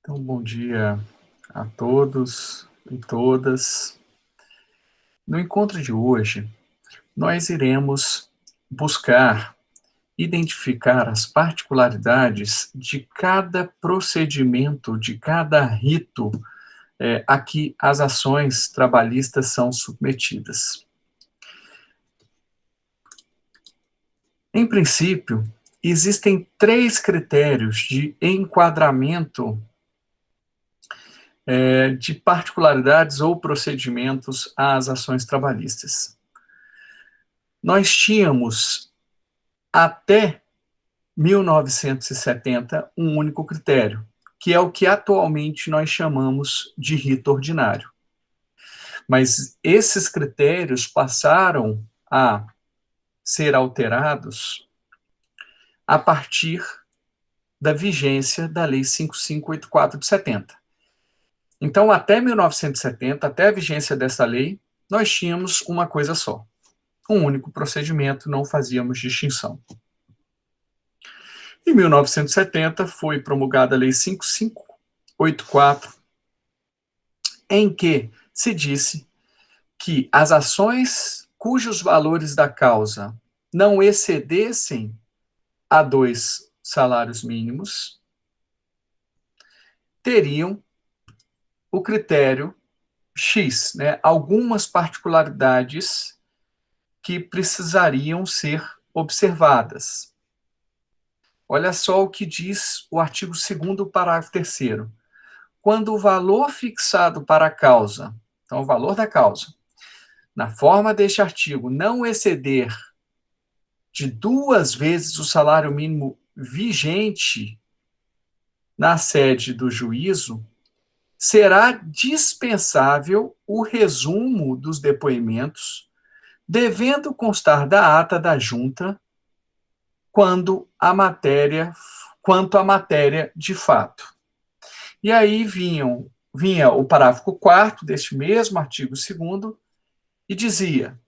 Então, bom dia a todos e todas. No encontro de hoje, nós iremos buscar identificar as particularidades de cada procedimento, de cada rito a que as ações trabalhistas são submetidas. Em princípio, existem 3 critérios de enquadramento de particularidades ou procedimentos às ações trabalhistas. Nós tínhamos, até 1970, um único critério, que é o que atualmente nós chamamos de rito ordinário. Mas esses critérios passaram a ser alterados a partir da vigência da Lei 5584 de 70. Então, até 1970, até a vigência dessa lei, nós tínhamos uma coisa só, um único procedimento, não fazíamos distinção. Em 1970, foi promulgada a Lei 5584, em que se disse que as ações cujos valores da causa não excedessem a 2 salários mínimos teriam o critério X, né, algumas particularidades que precisariam ser observadas. Olha só o que diz o artigo 2º, parágrafo 3º. Quando o valor fixado para a causa, então o valor da causa, na forma deste artigo, não exceder de 2 vezes o salário mínimo vigente na sede do juízo, será dispensável o resumo dos depoimentos, devendo constar da ata da junta quanto à matéria de fato. E aí vinha o parágrafo 4º deste mesmo artigo 2º e dizia: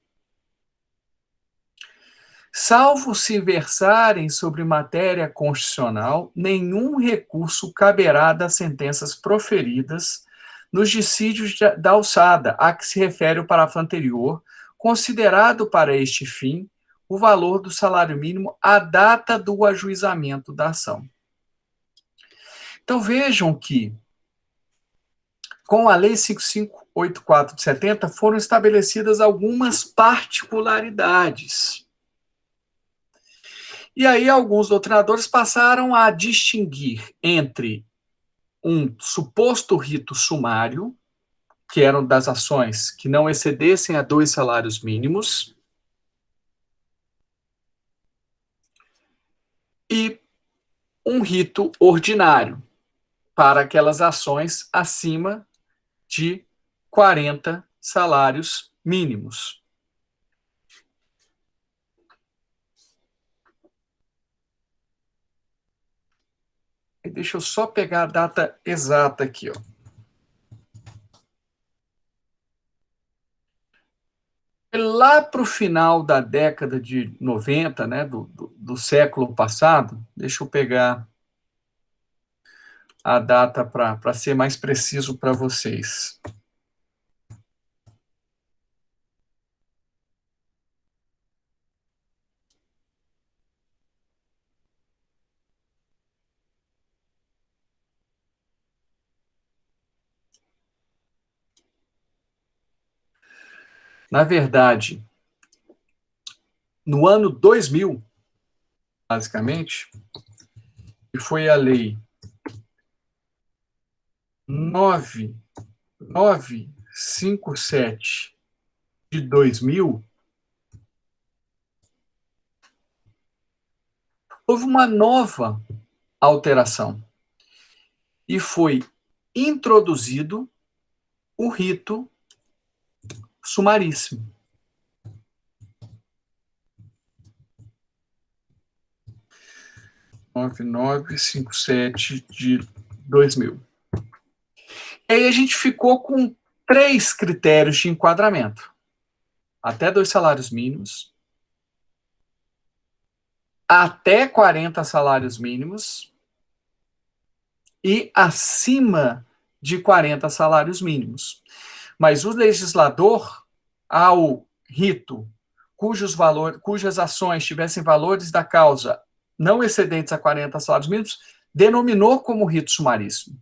salvo se versarem sobre matéria constitucional, nenhum recurso caberá das sentenças proferidas nos dissídios da alçada a que se refere o parágrafo anterior, considerado para este fim o valor do salário mínimo à data do ajuizamento da ação. Então vejam que, com a Lei 5584 de 70, foram estabelecidas algumas particularidades. E aí alguns doutrinadores passaram a distinguir entre um suposto rito sumário, que eram das ações que não excedessem a 2 salários mínimos, e um rito ordinário, para aquelas ações acima de 40 salários mínimos. E deixa eu só pegar a data exata aqui, ó. Lá para o final da década de 90, né, do século passado, deixa eu pegar a data para ser mais preciso para vocês. Na verdade, no ano 2000, basicamente, que foi a lei 9957 de 2000, houve uma nova alteração e foi introduzido o rito sumaríssimo. 9957 de 2000. E aí a gente ficou com 3 critérios de enquadramento: até 2 salários mínimos, até 40 salários mínimos e acima de 40 salários mínimos. Mas o legislador, ao rito cujas ações tivessem valores da causa não excedentes a 40 salários mínimos, denominou como rito sumaríssimo.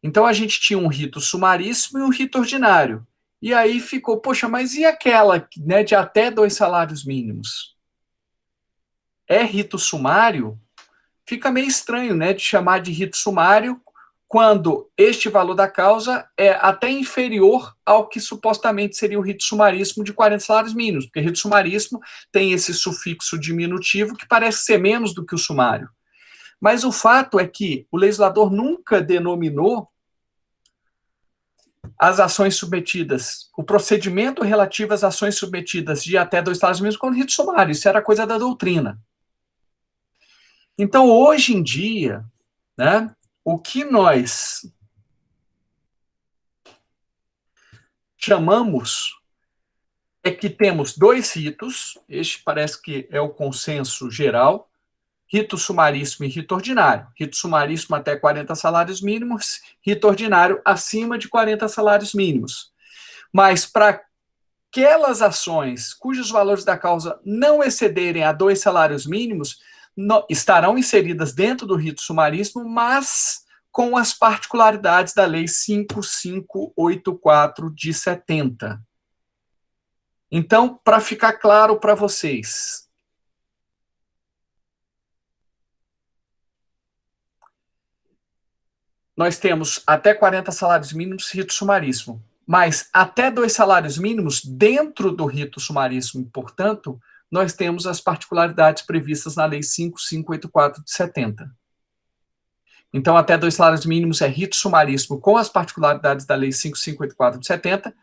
Então a gente tinha um rito sumaríssimo e um rito ordinário. E aí ficou, poxa, mas e aquela, né, de até 2 salários mínimos? É rito sumário? Fica meio estranho, né, de chamar de rito sumário quando este valor da causa é até inferior ao que supostamente seria o rito sumaríssimo de 40 salários mínimos, porque rito sumaríssimo tem esse sufixo diminutivo que parece ser menos do que o sumário. Mas o fato é que o legislador nunca denominou as ações submetidas, o procedimento relativo às ações submetidas de até 2 salários mínimos como rito sumário. Isso era coisa da doutrina. Então, hoje em dia, né, o que nós chamamos é que temos 2 ritos, este parece que é o consenso geral, rito sumaríssimo e rito ordinário. Rito sumaríssimo até 40 salários mínimos, rito ordinário acima de 40 salários mínimos. Mas para aquelas ações cujos valores da causa não excederem a 2 salários mínimos, estarão inseridas dentro do rito sumaríssimo, mas com as particularidades da Lei 5584 de 70. Então, para ficar claro para vocês, nós temos até 40 salários mínimos, rito sumaríssimo, mas até 2 salários mínimos dentro do rito sumaríssimo, portanto, nós temos as particularidades previstas na Lei 5584 de 70. Então, até 2 salários mínimos é rito sumaríssimo com as particularidades da Lei 5584 de 70.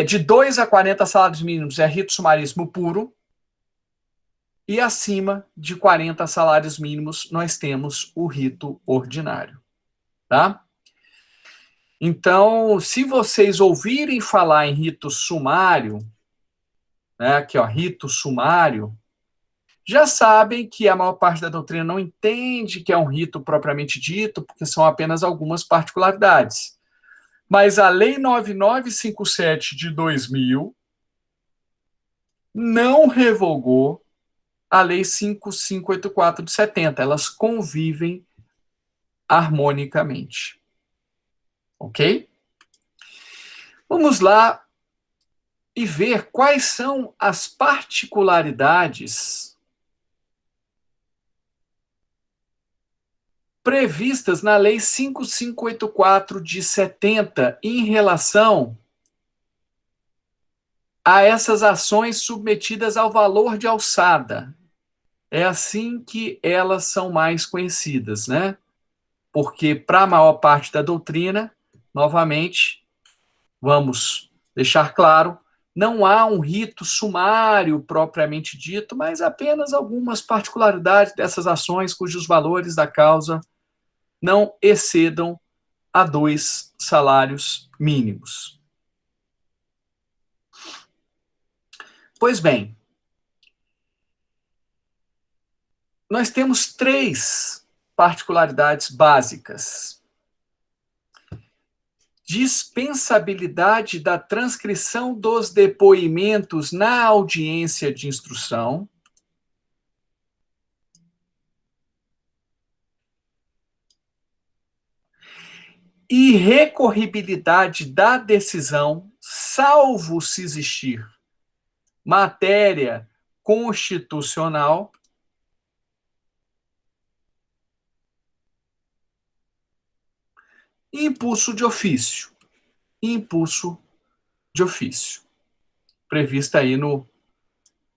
De 2 a 40 salários mínimos é rito sumaríssimo puro. E acima de 40 salários mínimos, nós temos o rito ordinário. Tá? Então, se vocês ouvirem falar em rito sumário, né, aqui, ó, rito sumário, já sabem que a maior parte da doutrina não entende que é um rito propriamente dito, porque são apenas algumas particularidades. Mas a Lei 9957 de 2000 não revogou a Lei 5584 de 70. Elas convivem harmonicamente. Ok? Vamos lá e ver quais são as particularidades previstas na Lei 5584 de 70 em relação a essas ações submetidas ao valor de alçada. É assim que elas são mais conhecidas, né? Porque para a maior parte da doutrina, novamente, vamos deixar claro, não há um rito sumário propriamente dito, mas apenas algumas particularidades dessas ações cujos valores da causa não excedam a 2 salários mínimos. Pois bem, nós temos 3 particularidades básicas. Dispensabilidade da transcrição dos depoimentos na audiência de instrução. Irrecorribilidade da decisão, salvo se existir matéria constitucional. Impulso de ofício. Impulso de ofício. Prevista aí no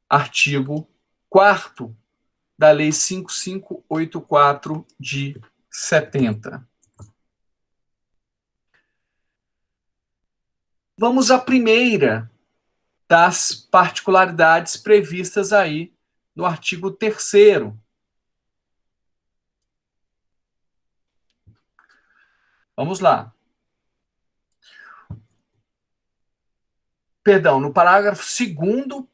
artigo 4º da Lei 5584 de 70. Vamos à primeira das particularidades previstas aí no artigo 3º. Vamos lá. Perdão, no parágrafo 2º,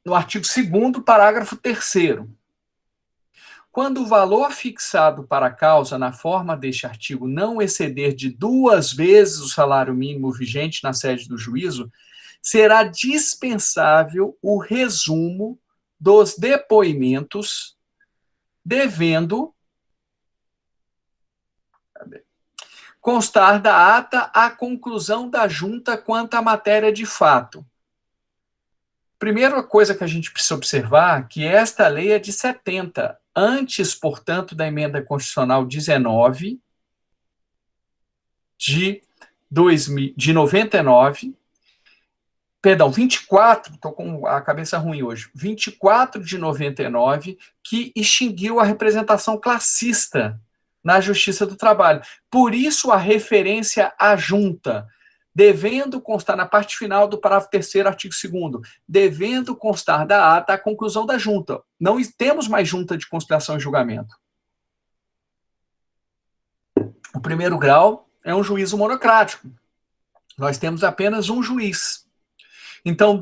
no artigo 2º, parágrafo 3º. quando o valor fixado para a causa na forma deste artigo não exceder de 2 vezes o salário mínimo vigente na sede do juízo, será dispensável o resumo dos depoimentos, devendo constar da ata a conclusão da junta quanto à matéria de fato. Primeira coisa que a gente precisa observar é que esta lei é de 70, antes, portanto, da emenda constitucional 19 de 99, perdão, 24, estou com a cabeça ruim hoje, 24 de 99, que extinguiu a representação classista na Justiça do Trabalho. Por isso, a referência à junta, devendo constar na parte final do parágrafo 3º, artigo 2º, devendo constar da ata a conclusão da junta. Não temos mais junta de conciliação e julgamento. O primeiro grau é um juízo monocrático. Nós temos apenas um juiz. Então,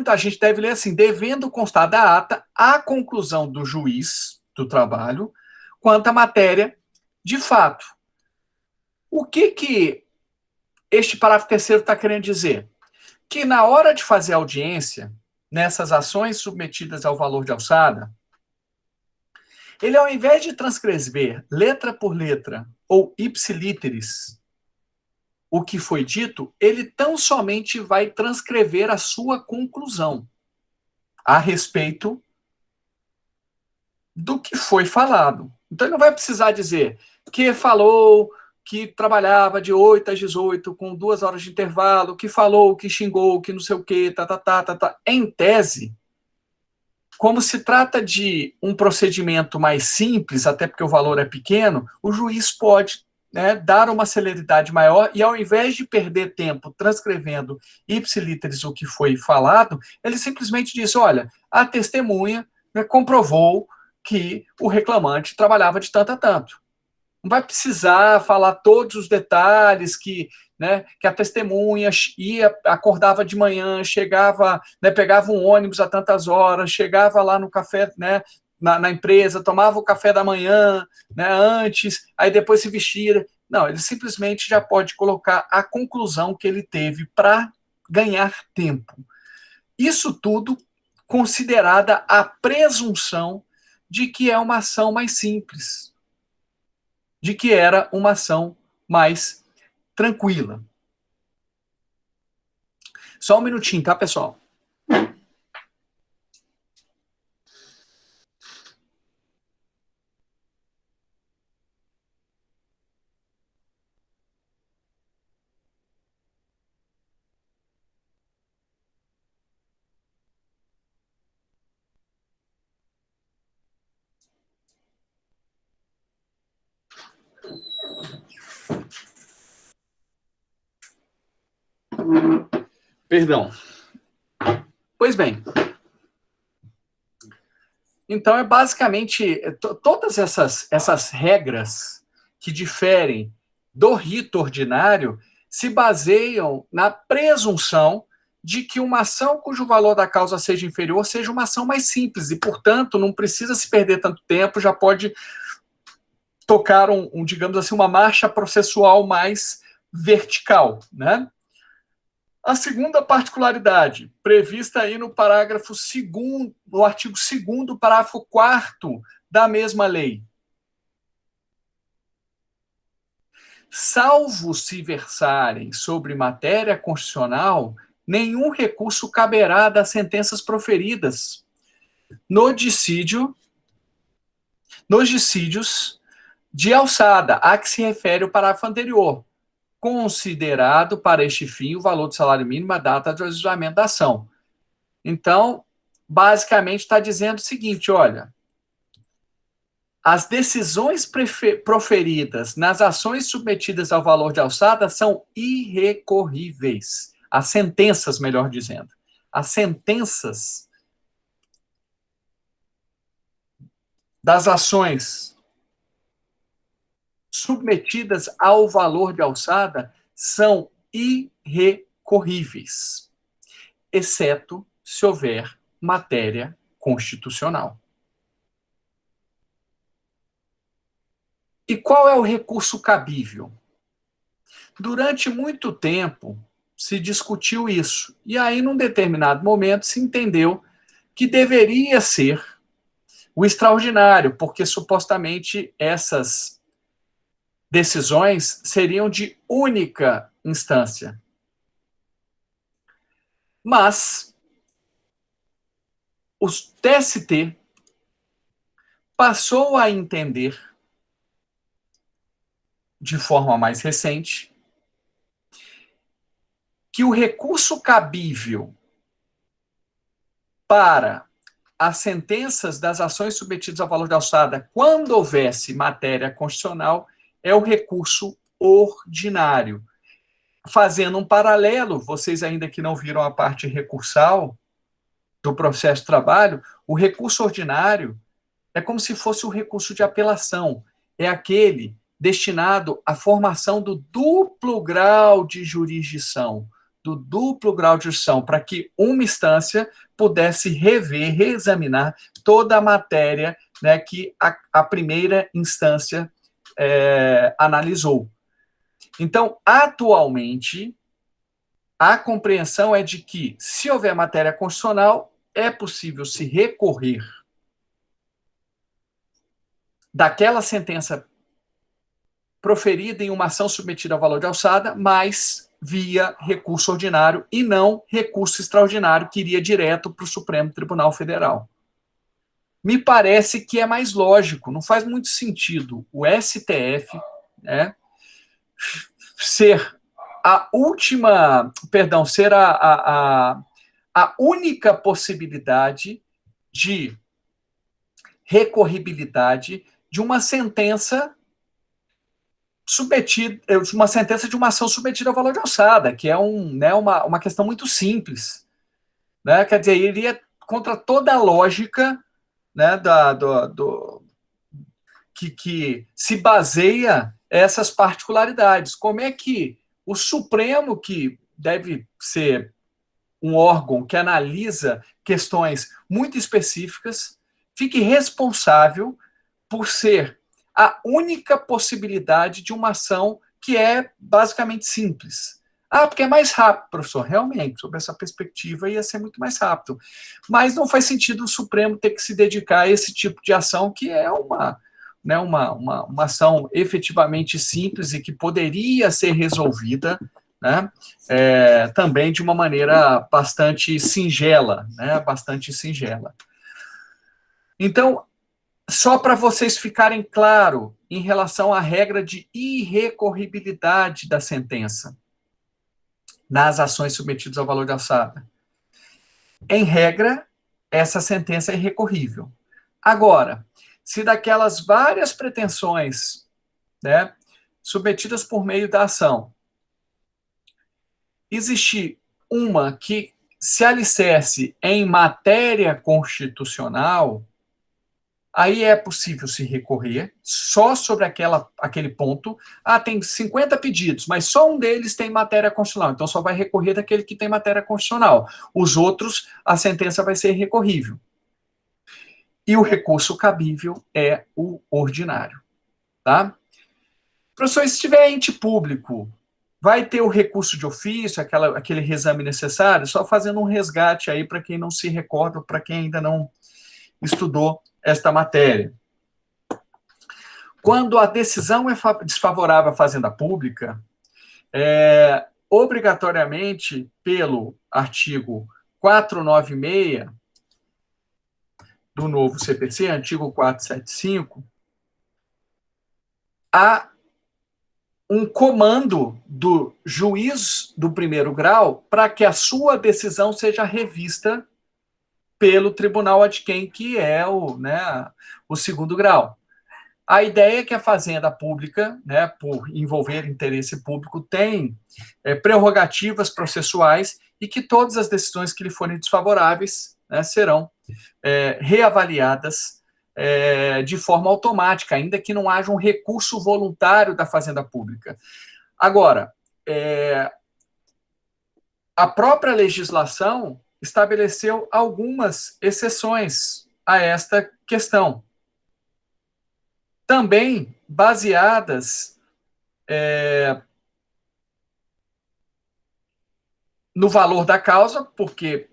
a gente deve ler assim, devendo constar da ata a conclusão do juiz do trabalho quanto à matéria de fato. O que este parágrafo 3º está querendo dizer? Que na hora de fazer audiência, nessas ações submetidas ao valor de alçada, ele, ao invés de transcrever letra por letra ou ipsilíteris o que foi dito, ele tão somente vai transcrever a sua conclusão a respeito do que foi falado. Então, ele não vai precisar dizer que falou que trabalhava de 8 às 18, com 2 horas de intervalo, que falou, que xingou, que não sei o quê, Em tese, como se trata de um procedimento mais simples, até porque o valor é pequeno, o juiz pode, né, dar uma celeridade maior e, ao invés de perder tempo transcrevendo ipsilíteris o que foi falado, ele simplesmente diz, olha, a testemunha, né, comprovou que o reclamante trabalhava de tanto a tanto. Não vai precisar falar todos os detalhes né, que a testemunha acordava de manhã, chegava, né, pegava um ônibus a tantas horas, chegava lá no café, né, na empresa, tomava o café da manhã, né, antes, aí depois se vestia. Não, ele simplesmente já pode colocar a conclusão que ele teve para ganhar tempo. Isso tudo considerada a presunção de que é uma ação mais simples, de que era uma ação mais tranquila. Só um minutinho, tá, pessoal? Perdão. Pois bem. Então, é basicamente todas essas regras que diferem do rito ordinário se baseiam na presunção de que uma ação cujo valor da causa seja inferior seja uma ação mais simples e, portanto, não precisa se perder tanto tempo, já pode tocar digamos assim, uma marcha processual mais vertical, né? A segunda particularidade, prevista aí no parágrafo 2º, no artigo 2º, parágrafo 4º da mesma lei. Salvo se versarem sobre matéria constitucional, nenhum recurso caberá das sentenças proferidas nos dissídios de alçada, a que se refere o parágrafo anterior, considerado para este fim o valor do salário mínimo, a data de ajuizamento da ação. Então, basicamente está dizendo o seguinte, olha, as decisões proferidas nas ações submetidas ao valor de alçada são irrecorríveis. As sentenças, melhor dizendo. As sentenças das ações submetidas ao valor de alçada são irrecorríveis, exceto se houver matéria constitucional. E qual é o recurso cabível? Durante muito tempo se discutiu isso. E aí, num determinado momento, se entendeu que deveria ser o extraordinário, porque supostamente essas decisões seriam de única instância. Mas o TST passou a entender, de forma mais recente, que o recurso cabível para as sentenças das ações submetidas ao valor de alçada, quando houvesse matéria constitucional, é o recurso ordinário. Fazendo um paralelo, vocês ainda que não viram a parte recursal do processo de trabalho, o recurso ordinário é como se fosse o recurso de apelação. É aquele destinado à formação do duplo grau de jurisdição, para que uma instância pudesse rever, reexaminar toda a matéria, né, que a primeira instância analisou. Então, atualmente, a compreensão é de que, se houver matéria constitucional, é possível se recorrer daquela sentença proferida em uma ação submetida ao valor de alçada, mas via recurso ordinário e não recurso extraordinário, que iria direto para o Supremo Tribunal Federal. Me parece que é mais lógico, não faz muito sentido o STF, né, ser a última, perdão, ser a única possibilidade de recorribilidade de uma sentença uma sentença de uma ação submetida ao valor de alçada, que é uma questão muito simples. Né? Quer dizer, iria contra toda a lógica, né, que se baseia essas particularidades. Como é que o Supremo, que deve ser um órgão que analisa questões muito específicas, fique responsável por ser a única possibilidade de uma ação que é basicamente simples. Ah, porque é mais rápido, professor. Realmente, sob essa perspectiva, ia ser muito mais rápido. Mas não faz sentido o Supremo ter que se dedicar a esse tipo de ação, que é uma ação efetivamente simples e que poderia ser resolvida, né, também de uma maneira bastante singela, né, bastante singela. Então, só para vocês ficarem claro em relação à regra de irrecorribilidade da sentença nas ações submetidas ao valor de alçada. Em regra, essa sentença é irrecorrível. Agora, se daquelas várias pretensões, né, submetidas por meio da ação, existir uma que se alicerce em matéria constitucional, aí é possível se recorrer só sobre aquele ponto. Ah, tem 50 pedidos, mas só um deles tem matéria constitucional, então só vai recorrer daquele que tem matéria constitucional. Os outros, a sentença vai ser recorrível. E o recurso cabível é o ordinário. Tá? Professor, se tiver ente público, vai ter o recurso de ofício, aquele reexame necessário? Só fazendo um resgate aí para quem não se recorda, para quem ainda não estudou esta matéria. Quando a decisão é desfavorável à fazenda pública, obrigatoriamente, pelo artigo 496 do novo CPC, artigo 475, há um comando do juiz do primeiro grau para que a sua decisão seja revista pelo tribunal ad quem, que é o segundo grau. A ideia é que a fazenda pública, né, por envolver interesse público, tem prerrogativas processuais e que todas as decisões que lhe forem desfavoráveis, né, serão reavaliadas de forma automática, ainda que não haja um recurso voluntário da fazenda pública. Agora, a própria legislação estabeleceu algumas exceções a esta questão. também baseadas no valor da causa, porque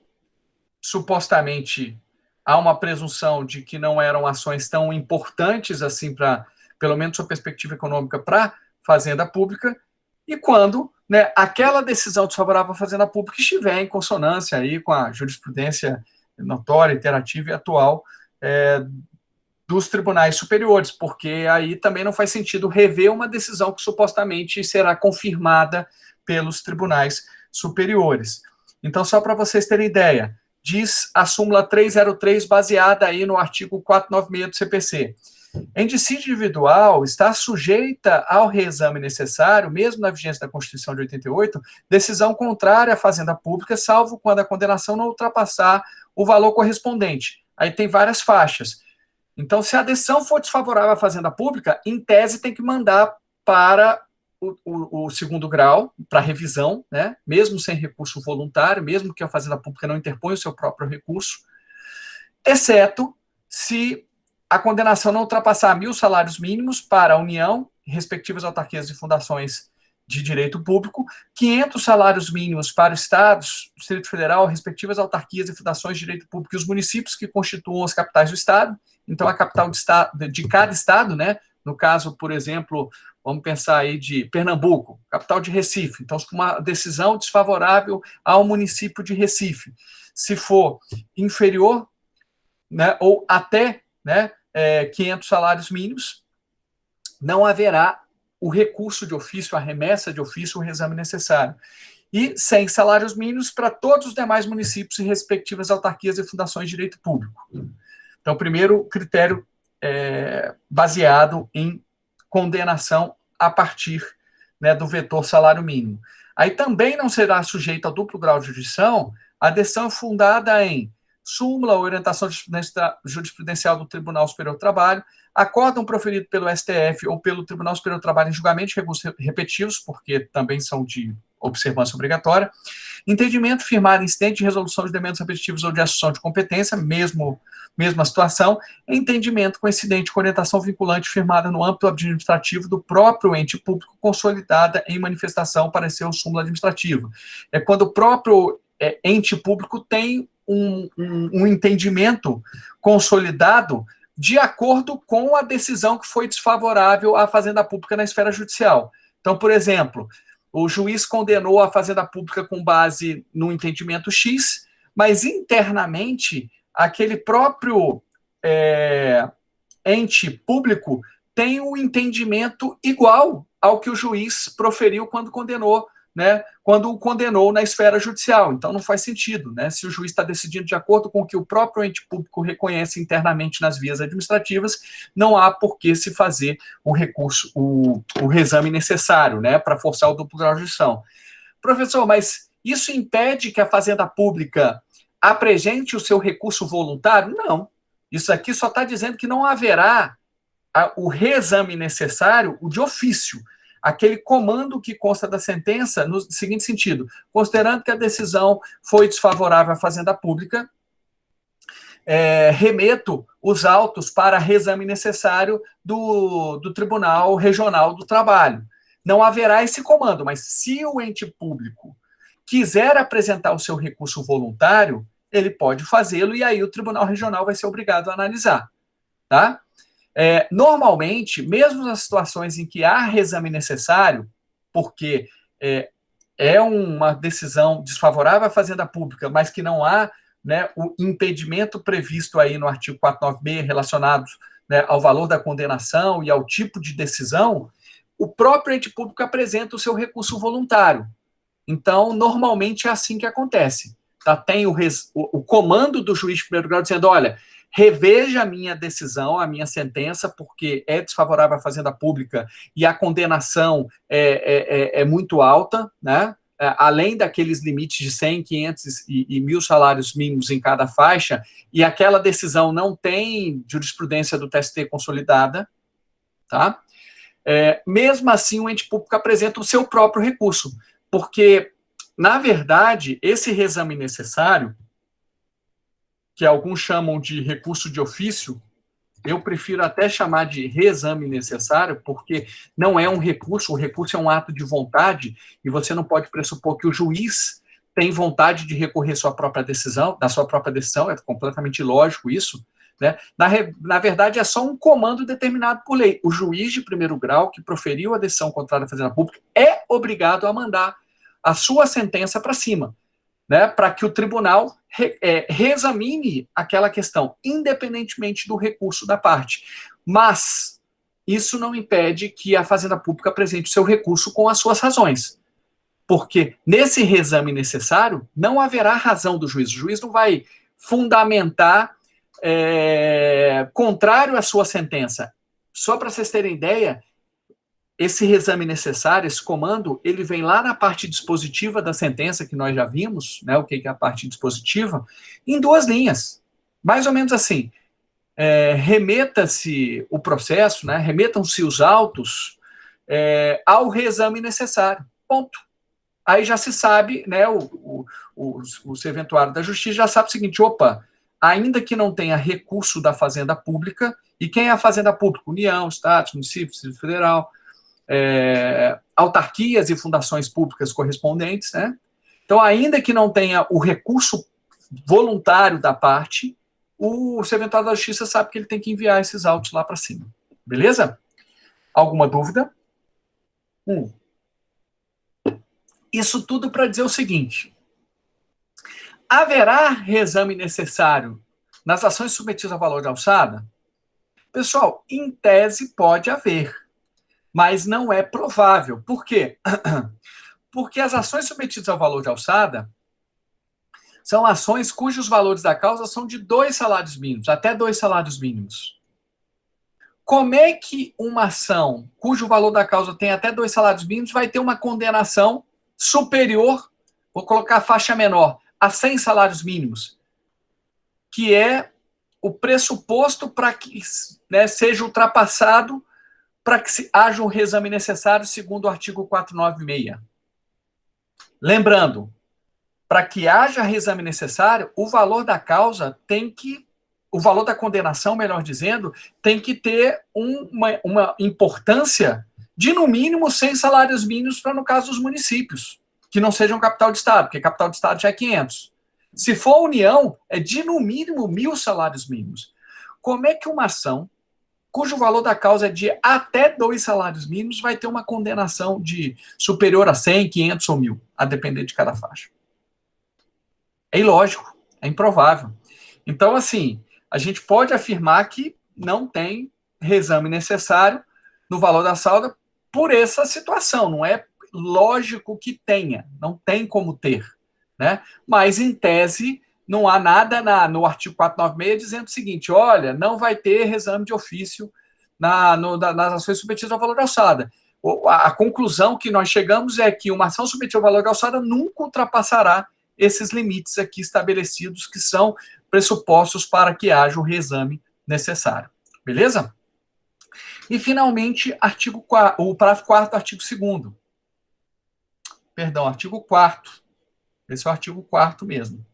supostamente há uma presunção de que não eram ações tão importantes assim para, pelo menos, sua perspectiva econômica para a fazenda pública, e quando, né, aquela decisão desfavorável à fazenda pública estiver em consonância aí com a jurisprudência notória, iterativa e atual dos tribunais superiores, porque aí também não faz sentido rever uma decisão que supostamente será confirmada pelos tribunais superiores. Então, só para vocês terem ideia, diz a súmula 303, baseada aí no artigo 496 do CPC. Em dissídio individual, está sujeita ao reexame necessário, mesmo na vigência da Constituição de 88, decisão contrária à fazenda pública, salvo quando a condenação não ultrapassar o valor correspondente. Aí tem várias faixas. Então, se a decisão for desfavorável à fazenda pública, em tese tem que mandar para o segundo grau, para revisão, né? Mesmo sem recurso voluntário, mesmo que a fazenda pública não interponha o seu próprio recurso, exceto se a condenação não ultrapassar 1.000 salários mínimos para a União, respectivas autarquias e fundações de direito público, 500 salários mínimos para os estados, Distrito Federal, respectivas autarquias e fundações de direito público e os municípios que constituam as capitais do estado. Então, a capital de cada estado, né? No caso, por exemplo, vamos pensar aí de Pernambuco, capital de Recife. Então, uma decisão desfavorável ao município de Recife. Se for inferior, né, ou até, né, 500 salários mínimos, não haverá o recurso de ofício, a remessa de ofício, o reexame necessário. E 100 salários mínimos para todos os demais municípios e respectivas autarquias e fundações de direito público. Então, primeiro critério baseado em condenação a partir, né, do vetor salário mínimo. Aí também não será sujeito ao duplo grau de jurisdição a decisão fundada em súmula ou orientação jurisprudencial do Tribunal Superior do Trabalho, acórdão proferido pelo STF ou pelo Tribunal Superior do Trabalho em julgamento de recursos repetitivos, porque também são de observância obrigatória, entendimento firmado em incidente de resolução de demandas repetitivos ou de assunção de competência, mesma situação, entendimento coincidente com orientação vinculante firmada no âmbito administrativo do próprio ente público, consolidada em manifestação, parecer ou súmula administrativa. É quando o próprio ente público tem um entendimento consolidado de acordo com a decisão que foi desfavorável à fazenda pública na esfera judicial. Então, por exemplo, o juiz condenou a fazenda pública com base no entendimento X, mas internamente aquele próprio ente público tem um entendimento igual ao que o juiz proferiu quando condenou, né, quando o condenou na esfera judicial. Então, não faz sentido, né? Se o juiz está decidindo de acordo com o que o próprio ente público reconhece internamente nas vias administrativas, não há por que se fazer o recurso, o reexame necessário, né, para forçar o duplo grau de jurisdição. Professor, mas isso impede que a fazenda pública apresente o seu recurso voluntário? Não. Isso aqui só está dizendo que não haverá o reexame necessário, o de ofício, aquele comando que consta da sentença no seguinte sentido: considerando que a decisão foi desfavorável à fazenda pública, remeto os autos para reexame necessário do Tribunal Regional do Trabalho. Não haverá esse comando, mas se o ente público quiser apresentar o seu recurso voluntário, ele pode fazê-lo e aí o Tribunal Regional vai ser obrigado a analisar, tá? Normalmente, mesmo nas situações em que há reexame necessário, porque é uma decisão desfavorável à fazenda pública, mas que não há, né, o impedimento previsto aí no artigo 496 relacionado, né, ao valor da condenação e ao tipo de decisão, o próprio ente público apresenta o seu recurso voluntário. Então, normalmente é assim que acontece. Tá? Tem o comando do juiz de primeiro grau dizendo: olha, reveja a minha decisão, a minha sentença, porque é desfavorável à fazenda pública e a condenação é muito alta, né? Além daqueles limites de 100, 500 e 1.000 salários mínimos em cada faixa, e aquela decisão não tem jurisprudência do TST consolidada, tá? Mesmo assim, o ente público apresenta o seu próprio recurso, porque, na verdade, esse reexame necessário, que alguns chamam de recurso de ofício, Eu prefiro até chamar de reexame necessário, porque não é um recurso, o recurso é um ato de vontade, e você não pode pressupor que o juiz tem vontade de recorrer sua própria decisão, da sua própria decisão, é completamente ilógico isso, né? Na verdade, é só um comando determinado por lei. O juiz de primeiro grau que proferiu a decisão contrária à fazenda pública é obrigado a mandar a sua sentença para cima, né, para que o tribunal reexamine aquela questão, independentemente do recurso da parte. Mas isso não impede que a Fazenda Pública apresente o seu recurso com as suas razões. Porque nesse reexame necessário, não haverá razão do juiz. O juiz não vai fundamentar contrário à sua sentença. Só para vocês terem ideia, esse reexame necessário, esse comando, ele vem lá na parte dispositiva da sentença, que nós já vimos, né, o que é a parte dispositiva, em 2 linhas. Mais ou menos assim, remeta-se o processo, né, remetam-se os autos ao reexame necessário. Ponto. Aí já se sabe, né, o serventuário da Justiça já sabe o seguinte, opa, ainda que não tenha recurso da Fazenda Pública, e quem é a Fazenda Pública? União, Estados, município, Distrito Federal, autarquias e fundações públicas correspondentes, né? Então, ainda que não tenha o recurso voluntário da parte, o serventuário da Justiça sabe que ele tem que enviar esses autos lá para cima. Beleza? Alguma dúvida? Isso tudo para dizer o seguinte: haverá reexame necessário nas ações submetidas ao valor de alçada? Pessoal, em tese pode haver, mas não é provável. Por quê? Porque as ações submetidas ao valor de alçada são ações cujos valores da causa são de 2 salários mínimos, até 2 salários mínimos. Como é que uma ação cujo valor da causa tem até 2 salários mínimos vai ter uma condenação superior, vou colocar a faixa menor, a 100 salários mínimos, que é o pressuposto para que, né, seja ultrapassado para que haja um reexame necessário, segundo o artigo 496. Lembrando, para que haja reexame necessário, o valor da causa tem que, o valor da condenação, melhor dizendo, tem que ter uma importância de, no mínimo, 100 salários mínimos para, no caso, os municípios, que não sejam capital de Estado, porque capital de Estado já é 500. Se for União, é de, no mínimo, 1.000 salários mínimos. Como é que uma ação cujo valor da causa é de até 2 salários mínimos vai ter uma condenação de superior a 100, 500 ou 1.000, a depender de cada faixa? É ilógico, é improvável. Então, assim, a gente pode afirmar que não tem reexame necessário no valor da salda por essa situação. Não é lógico que tenha, não tem como ter, né? Mas, em tese, não há nada no artigo 496 dizendo o seguinte, olha, não vai ter reexame de ofício nas ações submetidas ao valor da alçada. A conclusão que nós chegamos é que uma ação submetida ao valor da alçada nunca ultrapassará esses limites aqui estabelecidos, que são pressupostos para que haja o reexame necessário. Beleza? E, finalmente, o parágrafo 4º, artigo 2º. Perdão, artigo 4º. Esse é o artigo 4º mesmo.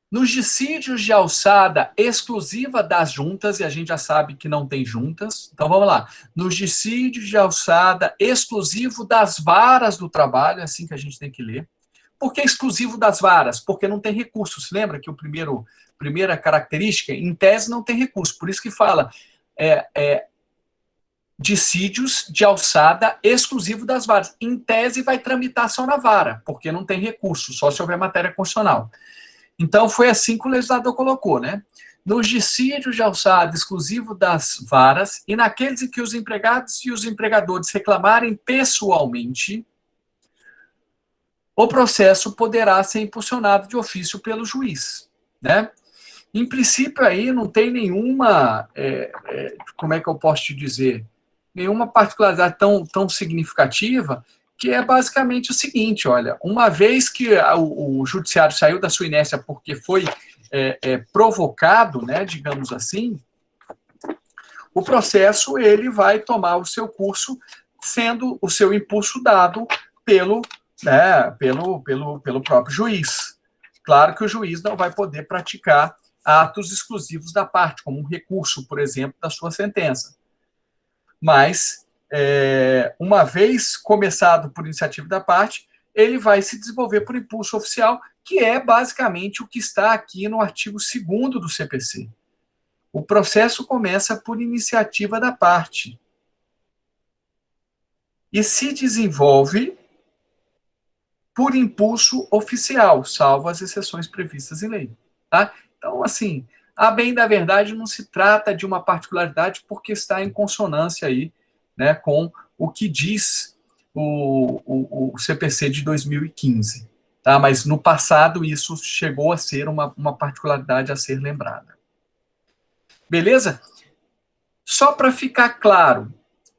Nos dissídios de alçada exclusiva das juntas, e a gente já sabe que não tem juntas, então vamos lá. Nos dissídios de alçada exclusivo das varas do trabalho, é assim que a gente tem que ler. Por que exclusivo das varas? Porque não tem recurso. Se lembra que primeira característica, em tese não tem recurso. Por isso que fala dissídios de alçada exclusivo das varas. Em tese vai tramitar só na vara, porque não tem recurso, só se houver matéria constitucional. Então foi assim que o legislador colocou, né? Nos dissídios de alçada exclusivo das varas e naqueles em que os empregados e os empregadores reclamarem pessoalmente, o processo poderá ser impulsionado de ofício pelo juiz, né? Em princípio, aí não tem nenhuma, como é que eu posso te dizer, nenhuma particularidade tão significativa, que é basicamente o seguinte, olha, uma vez que o judiciário saiu da sua inércia porque foi provocado, né, digamos assim, o processo ele vai tomar o seu curso, sendo o seu impulso dado pelo próprio juiz. Claro que o juiz não vai poder praticar atos exclusivos da parte, como um recurso, por exemplo, da sua sentença. Mas, uma vez começado por iniciativa da parte, ele vai se desenvolver por impulso oficial, que é basicamente o que está aqui no artigo 2º do CPC. O processo começa por iniciativa da parte e se desenvolve por impulso oficial, salvo as exceções previstas em lei. Tá? Então, assim, a bem da verdade, não se trata de uma particularidade porque está em consonância aí, né, com o que diz o CPC de 2015. Tá? Mas no passado isso chegou a ser uma particularidade a ser lembrada. Beleza? Só para ficar claro,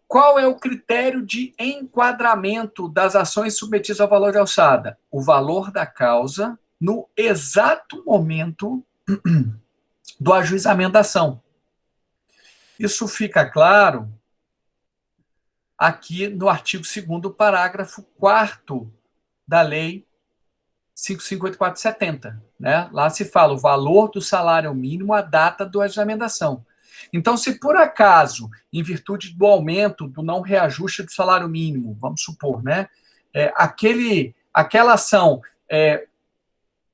qual é o critério de enquadramento das ações submetidas ao valor de alçada? O valor da causa no exato momento do ajuizamento da ação. Isso fica claro aqui no artigo 2º, parágrafo 4º da Lei 5.54/70. Né? Lá se fala o valor do salário mínimo à data do ajuizamento da ação. Então, se por acaso, em virtude do aumento, do não reajuste do salário mínimo, vamos supor, né, aquela ação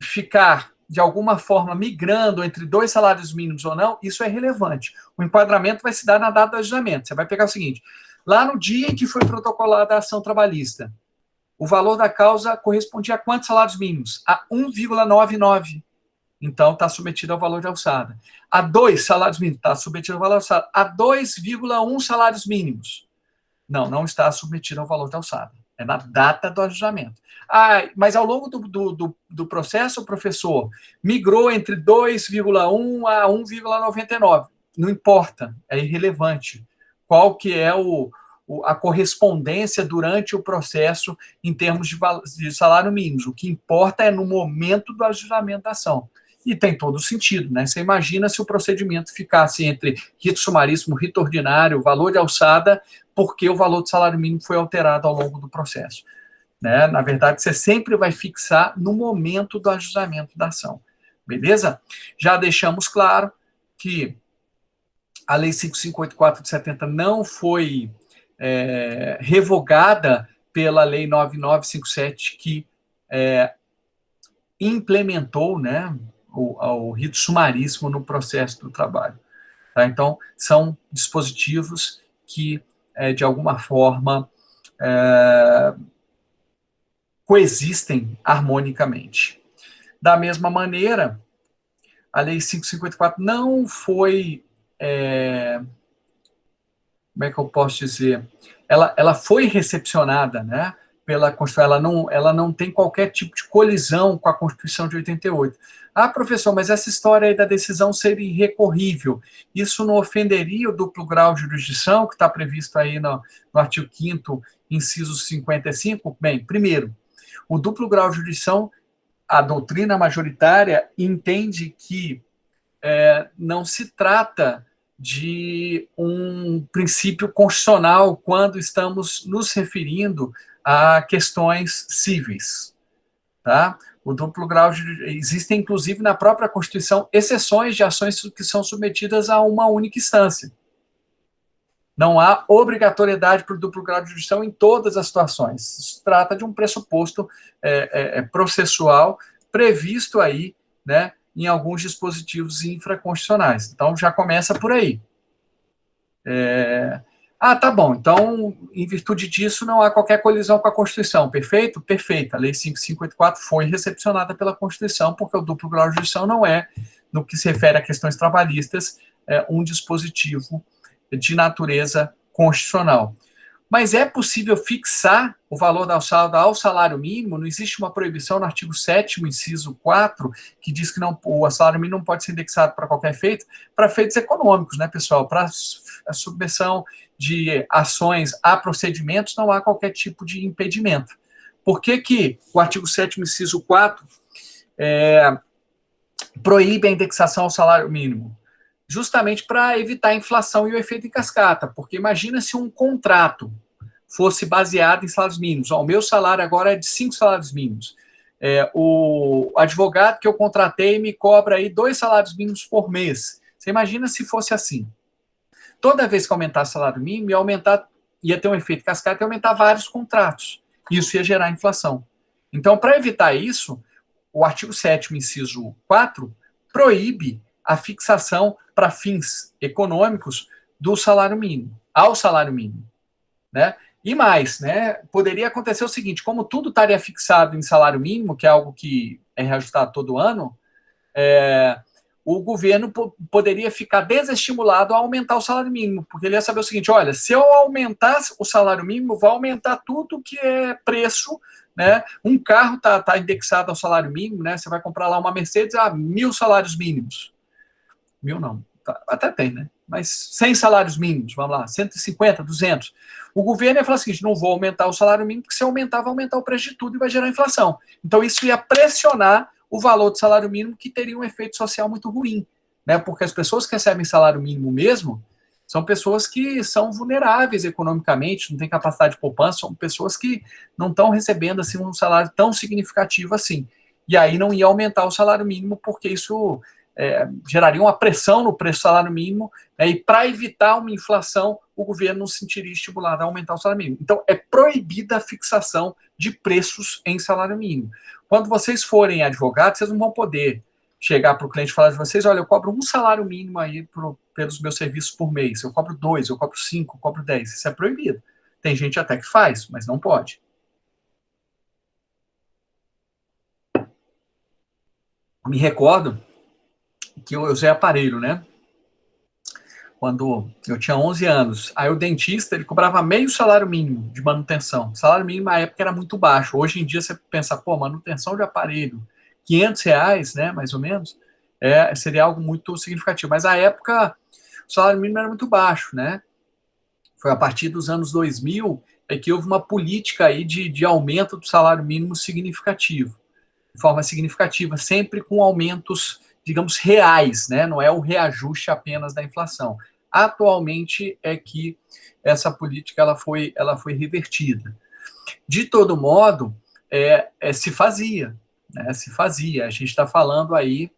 ficar, de alguma forma, migrando entre 2 salários mínimos ou não, isso é relevante. O enquadramento vai se dar na data do ajuizamento. Você vai pegar o seguinte, lá no dia em que foi protocolada a ação trabalhista, o valor da causa correspondia a quantos salários mínimos? A 1,99. Então, está submetido ao valor de alçada. A 2 salários mínimos, está submetido ao valor de alçada. A 2,1 salários mínimos. Não está submetido ao valor de alçada. É na data do ajuizamento. Mas ao longo do processo, professor, migrou entre 2,1 a 1,99. Não importa, é irrelevante. Qual que é a correspondência durante o processo em termos de salário mínimo? O que importa é no momento do ajuizamento da ação. E tem todo sentido, né? Você imagina se o procedimento ficasse entre rito sumaríssimo, rito ordinário, valor de alçada, porque o valor do salário mínimo foi alterado ao longo do processo. Né? Na verdade, você sempre vai fixar no momento do ajuizamento da ação. Beleza? Já deixamos claro que a Lei 5.584/70 não foi revogada pela Lei 9.957, que implementou, né, o rito sumaríssimo no processo do trabalho. Tá? Então, são dispositivos que, de alguma forma, coexistem harmonicamente. Da mesma maneira, a Lei 5.54 não foi, como é que eu posso dizer, ela foi recepcionada, né, pela Constituição, ela não tem qualquer tipo de colisão com a Constituição de 88. Professor, mas essa história aí da decisão ser irrecorrível, isso não ofenderia o duplo grau de jurisdição, que está previsto aí no artigo 5º, inciso 55? Bem, primeiro, o duplo grau de jurisdição, a doutrina majoritária entende que não se trata de um princípio constitucional quando estamos nos referindo a questões cíveis. Tá? O duplo grau existem, inclusive, na própria Constituição, exceções de ações que são submetidas a uma única instância. Não há obrigatoriedade para o duplo grau de jurisdição em todas as situações. Se trata de um pressuposto processual previsto aí, né, em alguns dispositivos infraconstitucionais. Então, já começa por aí. Tá bom, então, em virtude disso, não há qualquer colisão com a Constituição, perfeito? Perfeito. A Lei 5.584 foi recepcionada pela Constituição, porque o duplo grau de jurisdição não é, no que se refere a questões trabalhistas, um dispositivo de natureza constitucional. Mas é possível fixar o valor da alçada ao salário mínimo? Não existe uma proibição no artigo 7º, inciso 4, que diz que o salário mínimo não pode ser indexado para qualquer efeito, para efeitos econômicos, né, pessoal? Para a submissão de ações a procedimentos, não há qualquer tipo de impedimento. Por que o artigo 7º, inciso 4, proíbe a indexação ao salário mínimo? Justamente para evitar a inflação e o efeito em cascata, porque imagina se um contrato fosse baseado em salários mínimos. O meu salário agora é de 5 salários mínimos. O advogado que eu contratei me cobra aí 2 salários mínimos por mês. Você imagina se fosse assim. Toda vez que aumentasse o salário mínimo, ia ter um efeito cascata e aumentar vários contratos. Isso ia gerar inflação. Então, para evitar isso, o artigo 7º, inciso 4, proíbe a fixação para fins econômicos do salário mínimo, ao salário mínimo, né? E mais, né? Poderia acontecer o seguinte: como tudo estaria fixado em salário mínimo, que é algo que é reajustado todo ano, o governo poderia ficar desestimulado a aumentar o salário mínimo, porque ele ia saber o seguinte: olha, se eu aumentar o salário mínimo, vai aumentar tudo que é preço, né? Um carro tá indexado ao salário mínimo, né? Você vai comprar lá uma Mercedes a 1.000 salários mínimos. 1.000 não, até tem, né? Mas 100 salários mínimos, vamos lá, 150, 200. O governo ia falar o seguinte: não vou aumentar o salário mínimo, porque se aumentar, vai aumentar o preço de tudo e vai gerar inflação. Então, isso ia pressionar o valor do salário mínimo, que teria um efeito social muito ruim, né? Porque as pessoas que recebem salário mínimo mesmo são pessoas que são vulneráveis economicamente, não têm capacidade de poupança, são pessoas que não estão recebendo assim um salário tão significativo assim. E aí não ia aumentar o salário mínimo, porque isso geraria uma pressão no preço do salário mínimo, né, e para evitar uma inflação, o governo não se sentiria estimulado a aumentar o salário mínimo. Então, é proibida a fixação de preços em salário mínimo. Quando vocês forem advogados, vocês não vão poder chegar para o cliente e falar de vocês: olha, eu cobro um salário mínimo aí pelos meus serviços por mês, eu cobro 2, eu cobro 5, eu cobro 10. Isso é proibido. Tem gente até que faz, mas não pode. Me recordo que eu usei aparelho, né? Quando eu tinha 11 anos. Aí o dentista, ele cobrava meio salário mínimo de manutenção. O salário mínimo na época era muito baixo. Hoje em dia você pensa, pô, manutenção de aparelho, R$ 500, né, mais ou menos, seria algo muito significativo. Mas na época o salário mínimo era muito baixo, né? Foi a partir dos anos 2000 que houve uma política aí de aumento do salário mínimo significativo, de forma significativa, sempre com aumentos, digamos, reais, né? Não é o reajuste apenas da inflação. Atualmente é que essa política ela foi revertida. De todo modo, se fazia, né? Se fazia. A gente está falando aí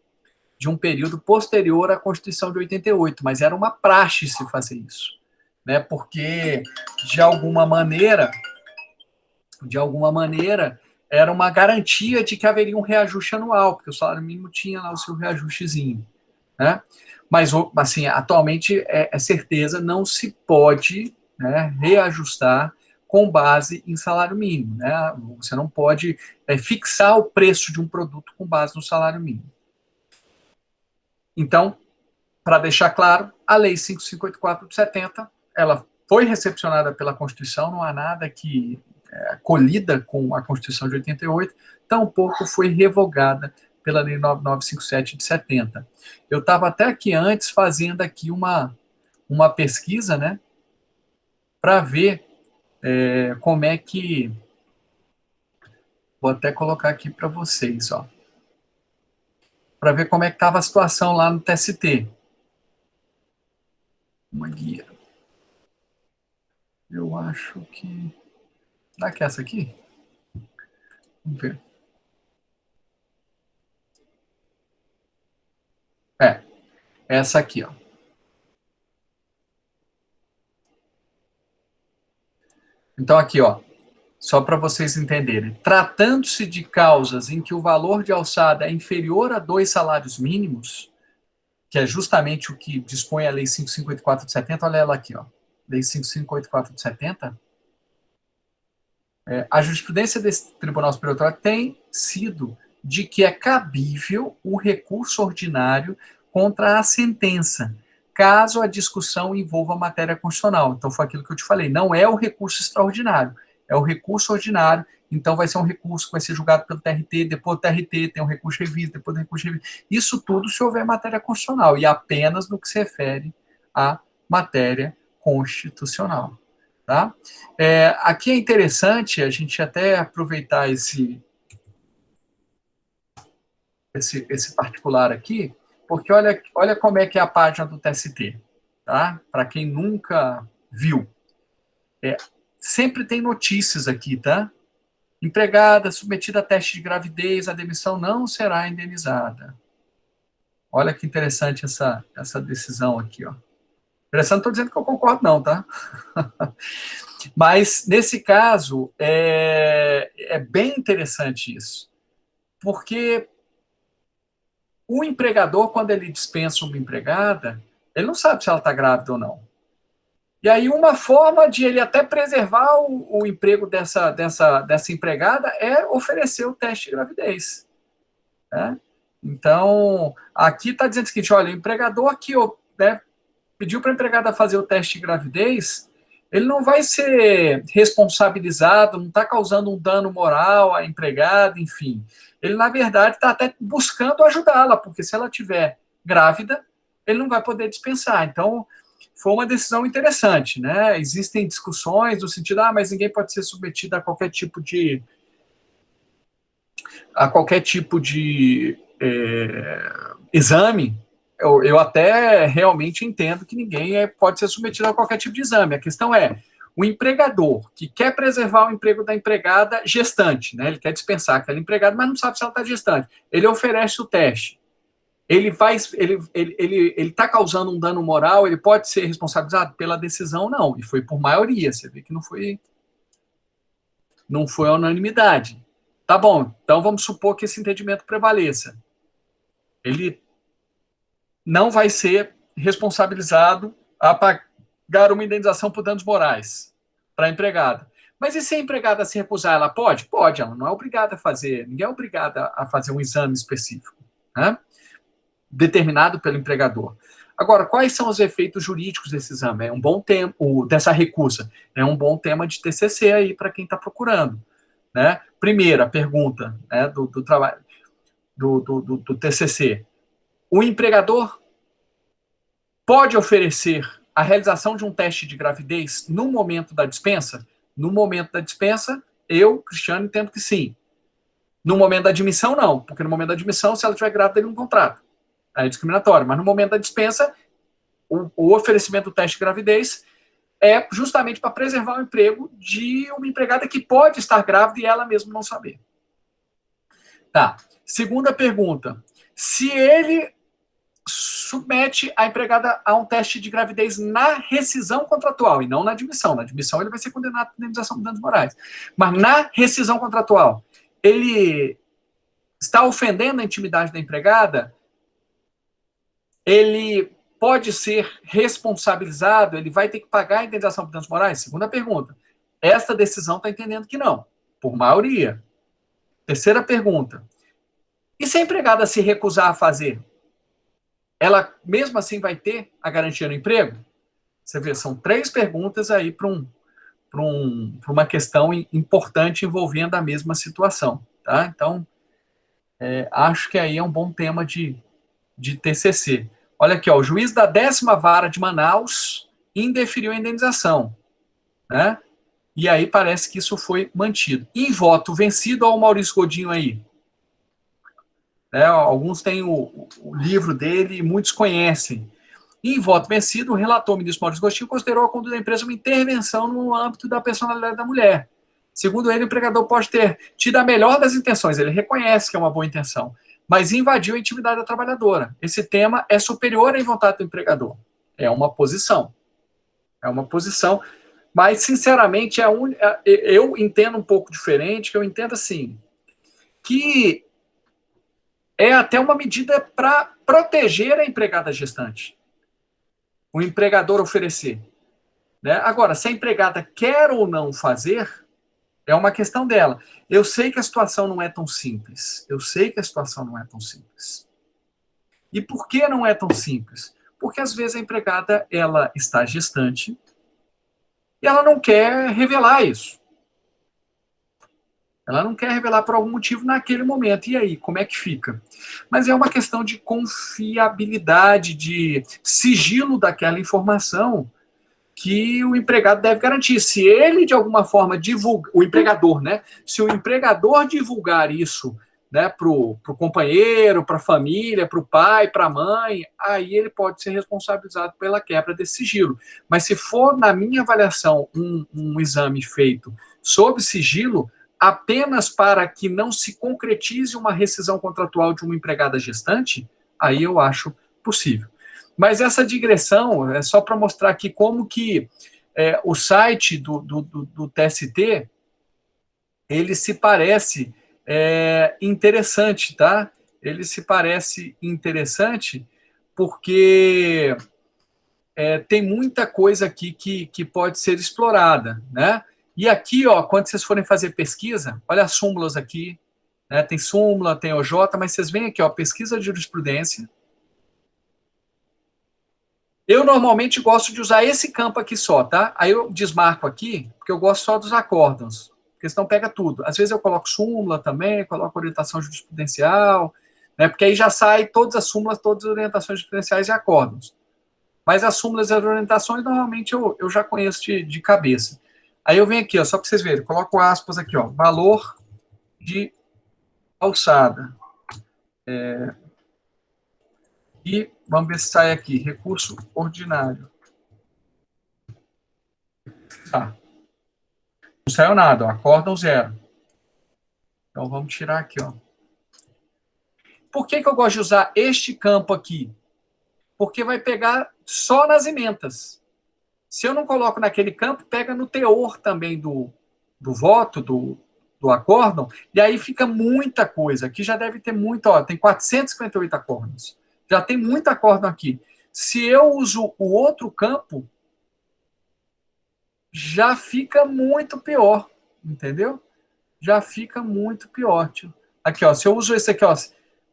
de um período posterior à Constituição de 88, mas era uma praxe se fazer isso, né? Porque de alguma maneira era uma garantia de que haveria um reajuste anual, porque o salário mínimo tinha lá o seu reajustezinho, né? Mas, assim, atualmente é certeza, não se pode, né, reajustar com base em salário mínimo, né? Você não pode fixar o preço de um produto com base no salário mínimo. Então, para deixar claro, a Lei 5.584 de 70, ela foi recepcionada pela Constituição, não há nada que colida com a Constituição de 88, tampouco foi revogada pela Lei 9.957 de 70. Eu estava até aqui antes fazendo aqui uma pesquisa, né, para ver como é que... Vou até colocar aqui para vocês, ó, para ver como é que estava a situação lá no TST. Uma guia. Eu acho que... Será que é essa aqui? Vamos ver. Essa aqui, ó. Então, aqui, ó, só para vocês entenderem. Tratando-se de causas em que o valor de alçada é inferior a 2 salários mínimos, que é justamente o que dispõe a Lei 5.584 de 70, olha ela aqui, ó. Lei 5.584 de 70. A jurisprudência desse Tribunal Superior Eleitoral tem sido de que é cabível o recurso ordinário contra a sentença, caso a discussão envolva matéria constitucional. Então, foi aquilo que eu te falei, não é o recurso extraordinário, é o recurso ordinário. Então, vai ser um recurso que vai ser julgado pelo TRT, depois do TRT tem um recurso revisto, depois do recurso revisto. Isso tudo se houver matéria constitucional, e apenas no que se refere à matéria constitucional. Tá? Aqui é interessante a gente até aproveitar esse particular aqui, porque olha como é que é a página do TST, tá? Para quem nunca viu. Sempre tem notícias aqui, tá? Empregada submetida a teste de gravidez, a demissão não será indenizada. Olha que interessante essa decisão aqui, ó. Interessante, não estou dizendo que eu concordo, não, tá? Mas, nesse caso, é bem interessante isso. Porque o empregador, quando ele dispensa uma empregada, ele não sabe se ela está grávida ou não. E aí, uma forma de ele até preservar o emprego dessa empregada é oferecer o teste de gravidez. Né? Então, aqui está dizendo o seguinte: olha, o empregador aqui, né, pediu para a empregada fazer o teste de gravidez, ele não vai ser responsabilizado, não está causando um dano moral à empregada, enfim. Ele, na verdade, está até buscando ajudá-la, porque se ela estiver grávida, ele não vai poder dispensar. Então, foi uma decisão interessante, né? Existem discussões no sentido, mas ninguém pode ser submetido a qualquer tipo de exame. Eu até realmente entendo que ninguém pode ser submetido a qualquer tipo de exame. A questão é, o empregador que quer preservar o emprego da empregada gestante, né? Ele quer dispensar aquela empregada, mas não sabe se ela está gestante. Ele oferece o teste. Ele está causando um dano moral, ele pode ser responsabilizado pela decisão? Não, e foi por maioria. Você vê que não foi a unanimidade. Tá bom, então vamos supor que esse entendimento prevaleça. Ele não vai ser responsabilizado a pagar uma indenização por danos morais para a empregada. Mas e se a empregada se recusar, ela pode? Pode, ela não é obrigada a fazer, ninguém é obrigada a fazer um exame específico, né? Determinado pelo empregador. Agora, quais são os efeitos jurídicos desse exame? É um bom tema, dessa recusa. É um bom tema de TCC aí para quem está procurando. Né? Primeira pergunta, né, do trabalho do TCC. O empregador pode oferecer a realização de um teste de gravidez no momento da dispensa? No momento da dispensa, eu, Cristiano, entendo que sim. No momento da admissão, não, porque no momento da admissão, se ela estiver grávida, ele não contrata. É discriminatório. Mas no momento da dispensa, o oferecimento do teste de gravidez é justamente para preservar o emprego de uma empregada que pode estar grávida e ela mesma não saber. Tá. Segunda pergunta. Se ele submete a empregada a um teste de gravidez na rescisão contratual e não na admissão. Na admissão ele vai ser condenado por indenização por danos morais. Mas na rescisão contratual, ele está ofendendo a intimidade da empregada, ele pode ser responsabilizado, ele vai ter que pagar a indenização por danos morais? Segunda pergunta. Esta decisão está entendendo que não, por maioria. Terceira pergunta. E se a empregada se recusar a fazer? Ela mesmo assim vai ter a garantia no emprego? Você vê, são 3 perguntas aí para uma questão importante envolvendo a mesma situação. Tá? Então, acho que aí é um bom tema de TCC. Olha aqui, ó, o juiz da 10ª Vara de Manaus indeferiu a indenização. Né? E aí parece que isso foi mantido. Em voto vencido, ó, o Maurício Godinho aí. Alguns têm o livro dele e muitos conhecem. Em voto vencido, o relator, o ministro Maurício Godinho, considerou a conduta da empresa uma intervenção no âmbito da personalidade da mulher. Segundo ele, o empregador pode ter tido a melhor das intenções, ele reconhece que é uma boa intenção, mas invadiu a intimidade da trabalhadora. Esse tema é superior à vontade do empregador. É uma posição. Mas, sinceramente, eu entendo um pouco diferente, que eu entendo assim, que é até uma medida para proteger a empregada gestante. O empregador oferecer. Né? Agora, se a empregada quer ou não fazer, é uma questão dela. Eu sei que a situação não é tão simples. E por que não é tão simples? Porque, às vezes, a empregada ela está gestante e ela não quer revelar isso. Ela não quer revelar por algum motivo naquele momento. E aí, como é que fica? Mas é uma questão de confiabilidade, de sigilo daquela informação que o empregado deve garantir. Se ele, de alguma forma, divulga, o empregador, né? Se o empregador divulgar isso, né, para o companheiro, para a família, para o pai, para a mãe, aí ele pode ser responsabilizado pela quebra desse sigilo. Mas se for, na minha avaliação, um exame feito sob sigilo, apenas para que não se concretize uma rescisão contratual de uma empregada gestante, aí eu acho possível. Mas essa digressão é só para mostrar aqui como que o site do TST, ele se parece interessante, tá? Ele se parece interessante porque tem muita coisa aqui que pode ser explorada, né? E aqui, ó, quando vocês forem fazer pesquisa, olha as súmulas aqui, né? Tem súmula, tem OJ, mas vocês veem aqui, ó, pesquisa de jurisprudência. Eu normalmente gosto de usar esse campo aqui só, tá? Aí eu desmarco aqui, porque eu gosto só dos acórdãos, porque senão pega tudo. Às vezes eu coloco súmula também, coloco orientação jurisprudencial, né? Porque aí já sai todas as súmulas, todas as orientações jurisprudenciais e acórdãos. Mas as súmulas e as orientações, normalmente eu já conheço de cabeça. Aí eu venho aqui, ó, só para vocês verem, coloco aspas aqui, ó, valor de alçada. E vamos ver se sai aqui, recurso ordinário. Tá. Não saiu nada, ó, acórdão zero. Então vamos tirar aqui, ó. Por que eu gosto de usar este campo aqui? Porque vai pegar só nas ementas. Se eu não coloco naquele campo, pega no teor também do voto, do acórdão, e aí fica muita coisa. Aqui já deve ter muito, ó, tem 458 acórdãos. Já tem muito acórdão aqui. Se eu uso o outro campo, já fica muito pior, entendeu? Já fica muito pior, tio. Aqui, ó, se eu uso esse aqui, ó,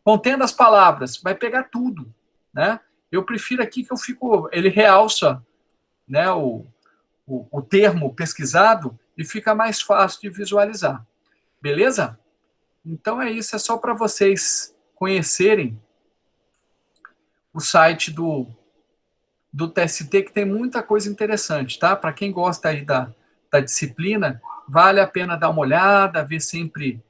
contendo as palavras, vai pegar tudo, né? Eu prefiro aqui que ele realça, né, o termo pesquisado e fica mais fácil de visualizar. Beleza? Então é isso, é só para vocês conhecerem o site do TST, que tem muita coisa interessante, tá? Para quem gosta aí da disciplina, vale a pena dar uma olhada, ver sempre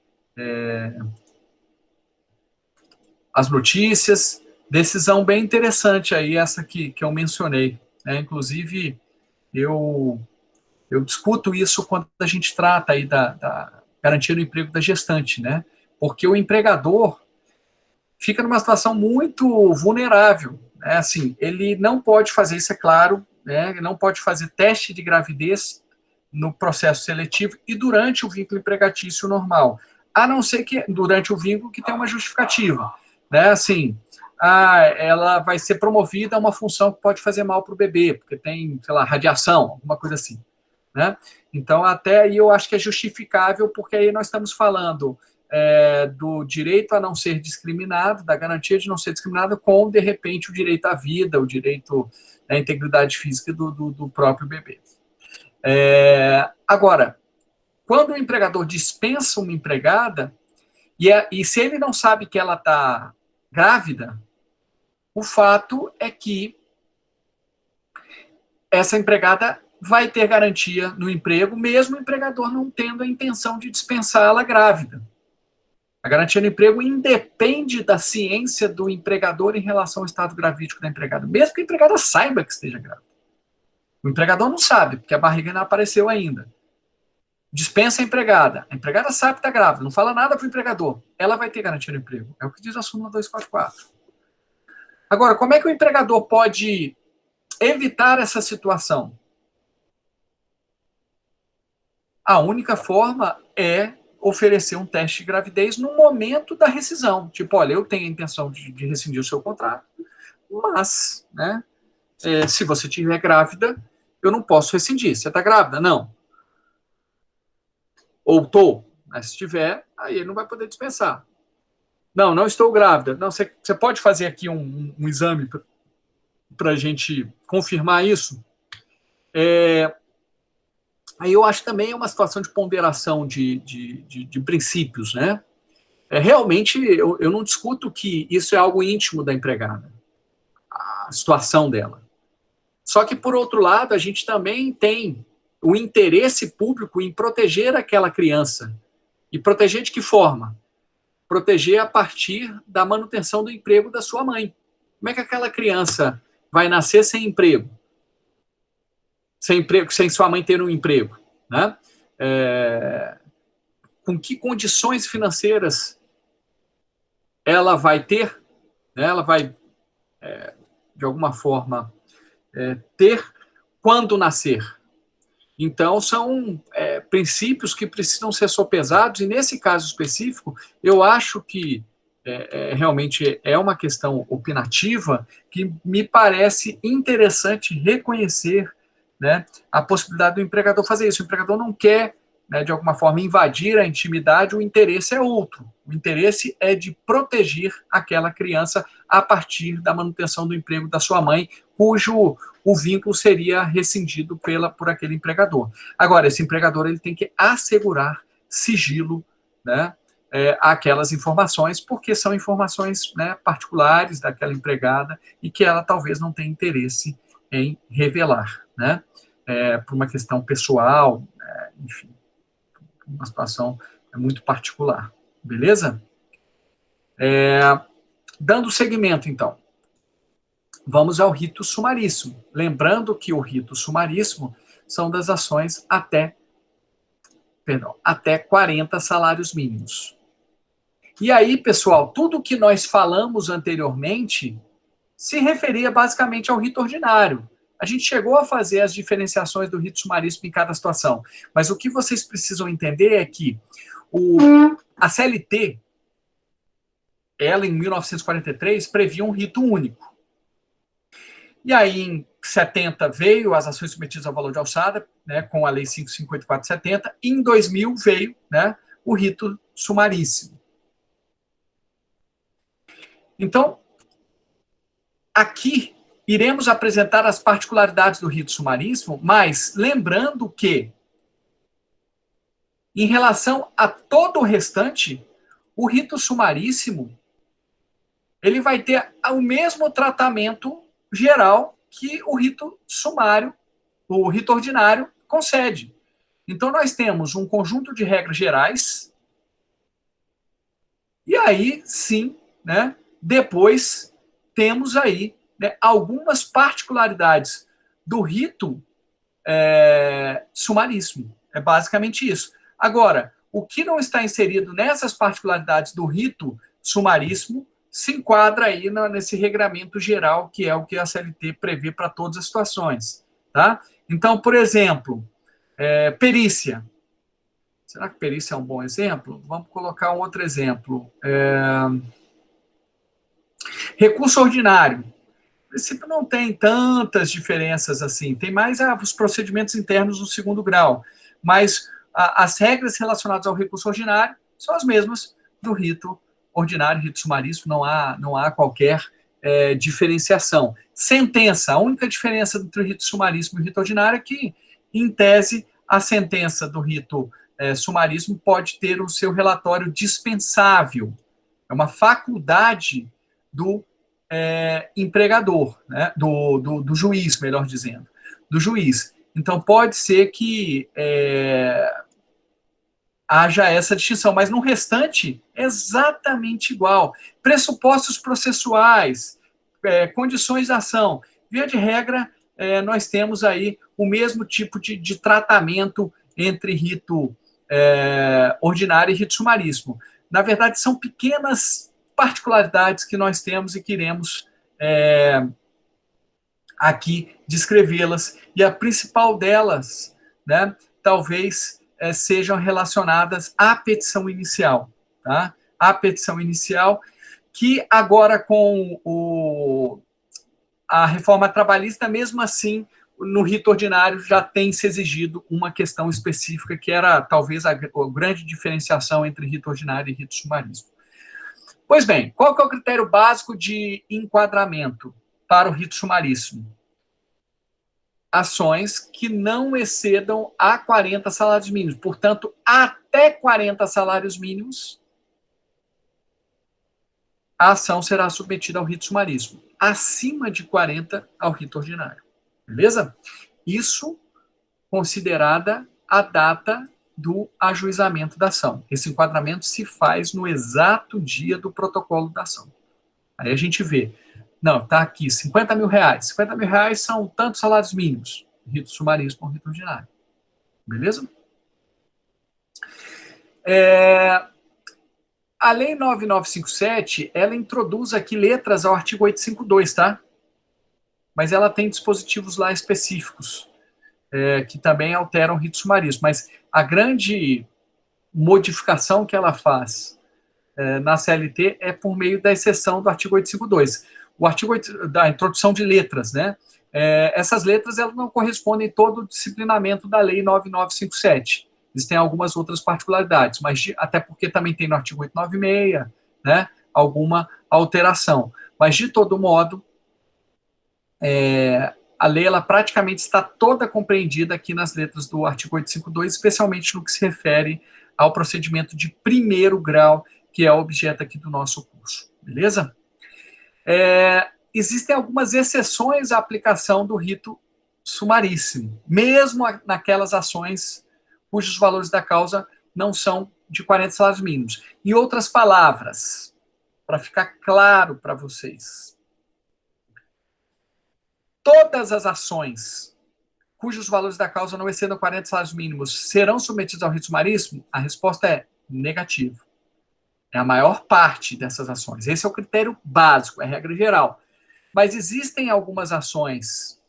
as notícias. Decisão bem interessante aí, essa que eu mencionei, né? Inclusive, eu discuto isso quando a gente trata aí da garantia do emprego da gestante, né? Porque o empregador fica numa situação muito vulnerável, né? Assim, ele não pode fazer, isso é claro, né? Ele não pode fazer teste de gravidez no processo seletivo e durante o vínculo empregatício normal, a não ser que durante o vínculo que tem uma justificativa, né? Assim, ela vai ser promovida a uma função que pode fazer mal para o bebê, porque tem, sei lá, radiação, alguma coisa assim, né? Então, até aí eu acho que é justificável, porque aí nós estamos falando do direito a não ser discriminado, da garantia de não ser discriminado, com, de repente, o direito à vida, o direito à integridade física do próprio bebê. Agora, quando o empregador dispensa uma empregada, e se ele não sabe que ela está grávida, o fato é que essa empregada vai ter garantia no emprego, mesmo o empregador não tendo a intenção de dispensá-la grávida. A garantia no emprego independe da ciência do empregador em relação ao estado gravídico da empregada, mesmo que a empregada saiba que esteja grávida. O empregador não sabe, porque a barriga não apareceu ainda. Dispensa a empregada sabe que está grávida, não fala nada para o empregador, ela vai ter garantia no emprego. É o que diz a súmula 244. Agora, como é que o empregador pode evitar essa situação? A única forma é oferecer um teste de gravidez no momento da rescisão. Tipo, olha, eu tenho a intenção de rescindir o seu contrato, mas, né, se você estiver grávida, eu não posso rescindir. Você está grávida? Não. Ou estou. Mas se estiver, aí ele não vai poder dispensar. Não, não estou grávida. Não, você pode fazer aqui um exame para a gente confirmar isso? Aí eu acho também uma situação de ponderação de princípios, né? Realmente, eu não discuto que isso é algo íntimo da empregada, a situação dela. Só que, por outro lado, a gente também tem o interesse público em proteger aquela criança. E proteger de que forma? Proteger a partir da manutenção do emprego da sua mãe. Como é que aquela criança vai nascer sem emprego? Sem sua mãe ter um emprego, né? com que condições financeiras ela vai ter, né? Ela vai, de alguma forma, ter quando nascer. Então, são princípios que precisam ser sopesados, e nesse caso específico, eu acho que realmente é uma questão opinativa que me parece interessante reconhecer, né, a possibilidade do empregador fazer isso. O empregador não quer, né, de alguma forma, invadir a intimidade, o interesse é outro. O interesse é de proteger aquela criança a partir da manutenção do emprego da sua mãe, cujo o vínculo seria rescindido por aquele empregador. Agora, esse empregador ele tem que assegurar sigilo, né, aquelas informações, porque são informações, né, particulares daquela empregada e que ela talvez não tenha interesse em revelar, né, por uma questão pessoal, enfim, uma situação muito particular. Beleza? Dando seguimento, então. Vamos ao rito sumaríssimo. Lembrando que o rito sumaríssimo são das ações até 40 salários mínimos. E aí, pessoal, tudo que nós falamos anteriormente se referia basicamente ao rito ordinário. A gente chegou a fazer as diferenciações do rito sumaríssimo em cada situação, mas o que vocês precisam entender é que a CLT, ela em 1943, previa um rito único. E aí, em 70, veio as ações submetidas ao valor de alçada, né, com a Lei 5.54/70, e em 2000 veio, né, o rito sumaríssimo. Então, aqui iremos apresentar as particularidades do rito sumaríssimo, mas lembrando que, em relação a todo o restante, o rito sumaríssimo ele vai ter o mesmo tratamento geral que o rito sumário, o rito ordinário, concede. Então, nós temos um conjunto de regras gerais, e aí, sim, né, depois temos aí, né, algumas particularidades do rito sumaríssimo. É basicamente isso. Agora, o que não está inserido nessas particularidades do rito sumaríssimo se enquadra aí nesse regramento geral, que é o que a CLT prevê para todas as situações. Tá? Então, por exemplo, perícia. Será que perícia é um bom exemplo? Vamos colocar um outro exemplo. Recurso ordinário. No princípio, não tem tantas diferenças assim. Tem mais os procedimentos internos do segundo grau. Mas as regras relacionadas ao recurso ordinário são as mesmas do rito ordinário, rito sumaríssimo, não há qualquer diferenciação. Sentença, a única diferença entre o rito sumaríssimo e o rito ordinário é que, em tese, a sentença do rito sumaríssimo pode ter o seu relatório dispensável. É uma faculdade do empregador, né? do juiz, melhor dizendo, do juiz. Então, pode ser que haja essa distinção, mas no restante, exatamente igual. Pressupostos processuais, condições de ação. Via de regra, nós temos aí o mesmo tipo de tratamento entre rito ordinário e rito sumaríssimo. Na verdade, são pequenas particularidades que nós temos e queremos aqui descrevê-las. E a principal delas, né, talvez sejam relacionadas à petição inicial. Tá? A petição inicial, que agora com a reforma trabalhista, mesmo assim, no rito ordinário já tem se exigido uma questão específica, que era talvez a grande diferenciação entre rito ordinário e rito sumaríssimo. Pois bem, qual que é o critério básico de enquadramento para o rito sumaríssimo? Ações que não excedam a 40 salários mínimos. Portanto, até 40 salários mínimos, a ação será submetida ao rito sumaríssimo. Acima de 40, ao rito ordinário. Beleza? Isso considerada a data do ajuizamento da ação. Esse enquadramento se faz no exato dia do protocolo da ação. Aí a gente vê, não, está aqui, 50 mil reais. 50 mil reais são tantos salários mínimos. Rito sumaríssimo ou rito ordinário. Beleza? A Lei 9957, ela introduz aqui letras ao artigo 852, tá? Mas ela tem dispositivos lá específicos, que também alteram o rito sumaríssimo. Mas a grande modificação que ela faz na CLT é por meio da exceção do artigo 852. O artigo 8, da introdução de letras, né? Essas letras elas não correspondem todo o disciplinamento da Lei 9957. Existem algumas outras particularidades, mas até porque também tem no artigo 896, né, alguma alteração. Mas, de todo modo, a lei ela praticamente está toda compreendida aqui nas letras do artigo 852, especialmente no que se refere ao procedimento de primeiro grau, que é o objeto aqui do nosso curso. Beleza? Existem algumas exceções à aplicação do rito sumaríssimo, mesmo naquelas ações cujos valores da causa não são de 40 salários mínimos. Em outras palavras, para ficar claro para vocês, todas as ações cujos valores da causa não excedam 40 salários mínimos serão submetidos ao rito sumaríssimo? A resposta é negativo. É a maior parte dessas ações. Esse é o critério básico, é a regra geral. Mas existem algumas ações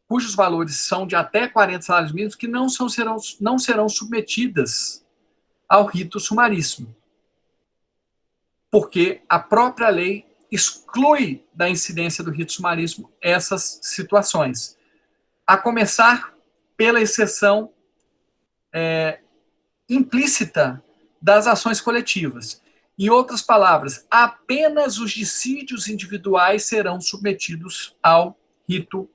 cujos valores são de até 40 salários mínimos que não serão submetidas ao rito sumaríssimo. Porque a própria lei exclui da incidência do rito sumaríssimo essas situações. A começar pela exceção implícita das ações coletivas. Em outras palavras, apenas os dissídios individuais serão submetidos ao rito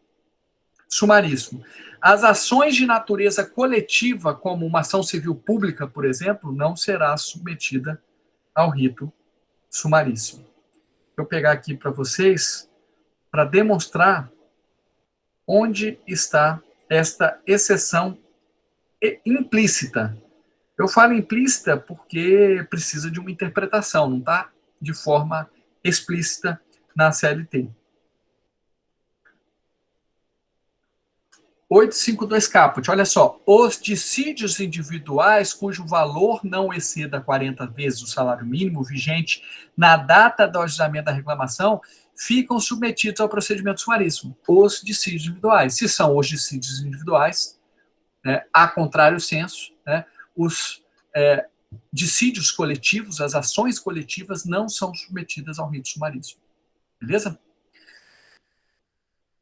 sumaríssimo. As ações de natureza coletiva, como uma ação civil pública, por exemplo, não será submetida ao rito sumaríssimo. Vou pegar aqui para vocês para demonstrar onde está esta exceção implícita. Eu falo implícita porque precisa de uma interpretação, não está de forma explícita na CLT. 852 caput, olha só, os dissídios individuais cujo valor não exceda 40 vezes o salário mínimo vigente na data do ajuizamento da reclamação ficam submetidos ao procedimento sumaríssimo. Os dissídios individuais. Se são os dissídios individuais, né, a contrário senso, né, os dissídios coletivos, as ações coletivas não são submetidas ao rito sumaríssimo. Beleza?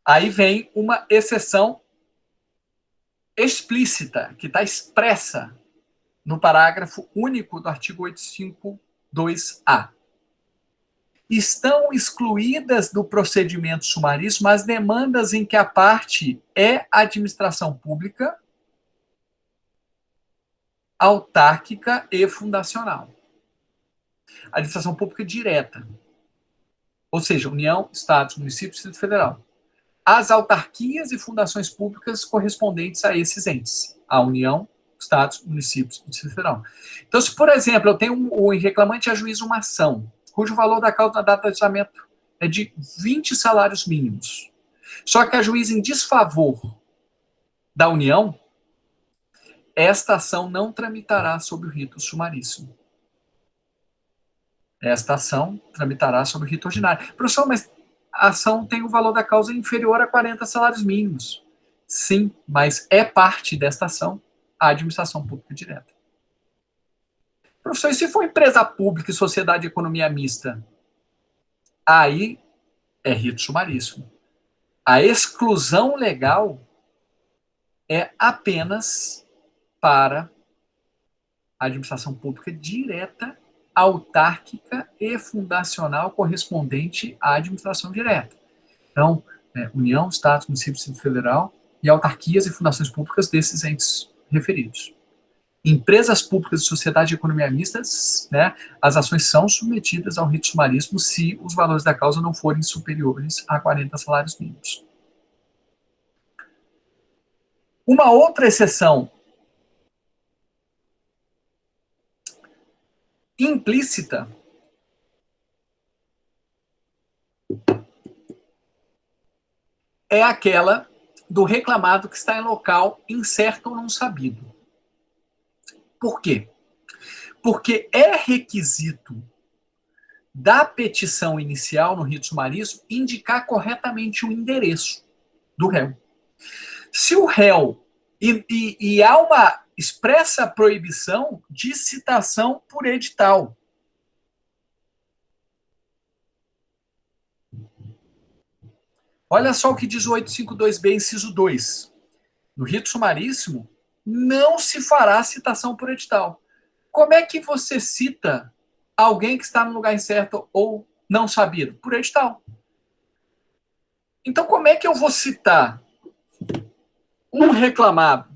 Aí vem uma exceção explícita, que está expressa no parágrafo único do artigo 852-A. Estão excluídas do procedimento sumaríssimo as demandas em que a parte é administração pública, autárquica e fundacional. Administração pública direta, ou seja, União, Estados, municípios e Distrito Federal. As autarquias e fundações públicas correspondentes a esses entes, a União, Estados, municípios e Distrito Federal. Então, se, por exemplo, eu tenho o reclamante ajuiza uma ação, cujo valor da causa na data de ajuizamento é de 20 salários mínimos, só que ajuiza em desfavor da União, esta ação não tramitará sob o rito sumaríssimo. Esta ação tramitará sob o rito ordinário. Professor, mas a ação tem o valor da causa inferior a 40 salários mínimos. Sim, mas é parte desta ação a administração pública direta. Professor, e se for empresa pública e sociedade de economia mista? Aí é rito sumaríssimo. A exclusão legal é apenas para a administração pública direta, autárquica e fundacional correspondente à administração direta. Então, União, Estados, municípios, Distrito Federal e autarquias e fundações públicas desses entes referidos. Empresas públicas e sociedade de economia mista, né, as ações são submetidas ao rito sumaríssimo se os valores da causa não forem superiores a 40 salários mínimos. Uma outra exceção implícita é aquela do reclamado que está em local incerto ou não sabido. Por quê? Porque é requisito da petição inicial no rito sumaríssimo indicar corretamente o endereço do réu. Se o réu... E há uma expressa proibição de citação por edital. Olha só o que diz o 852B, inciso 2. No rito sumaríssimo, não se fará citação por edital. Como é que você cita alguém que está no lugar incerto ou não sabido? Por edital. Então, como é que eu vou citar um reclamado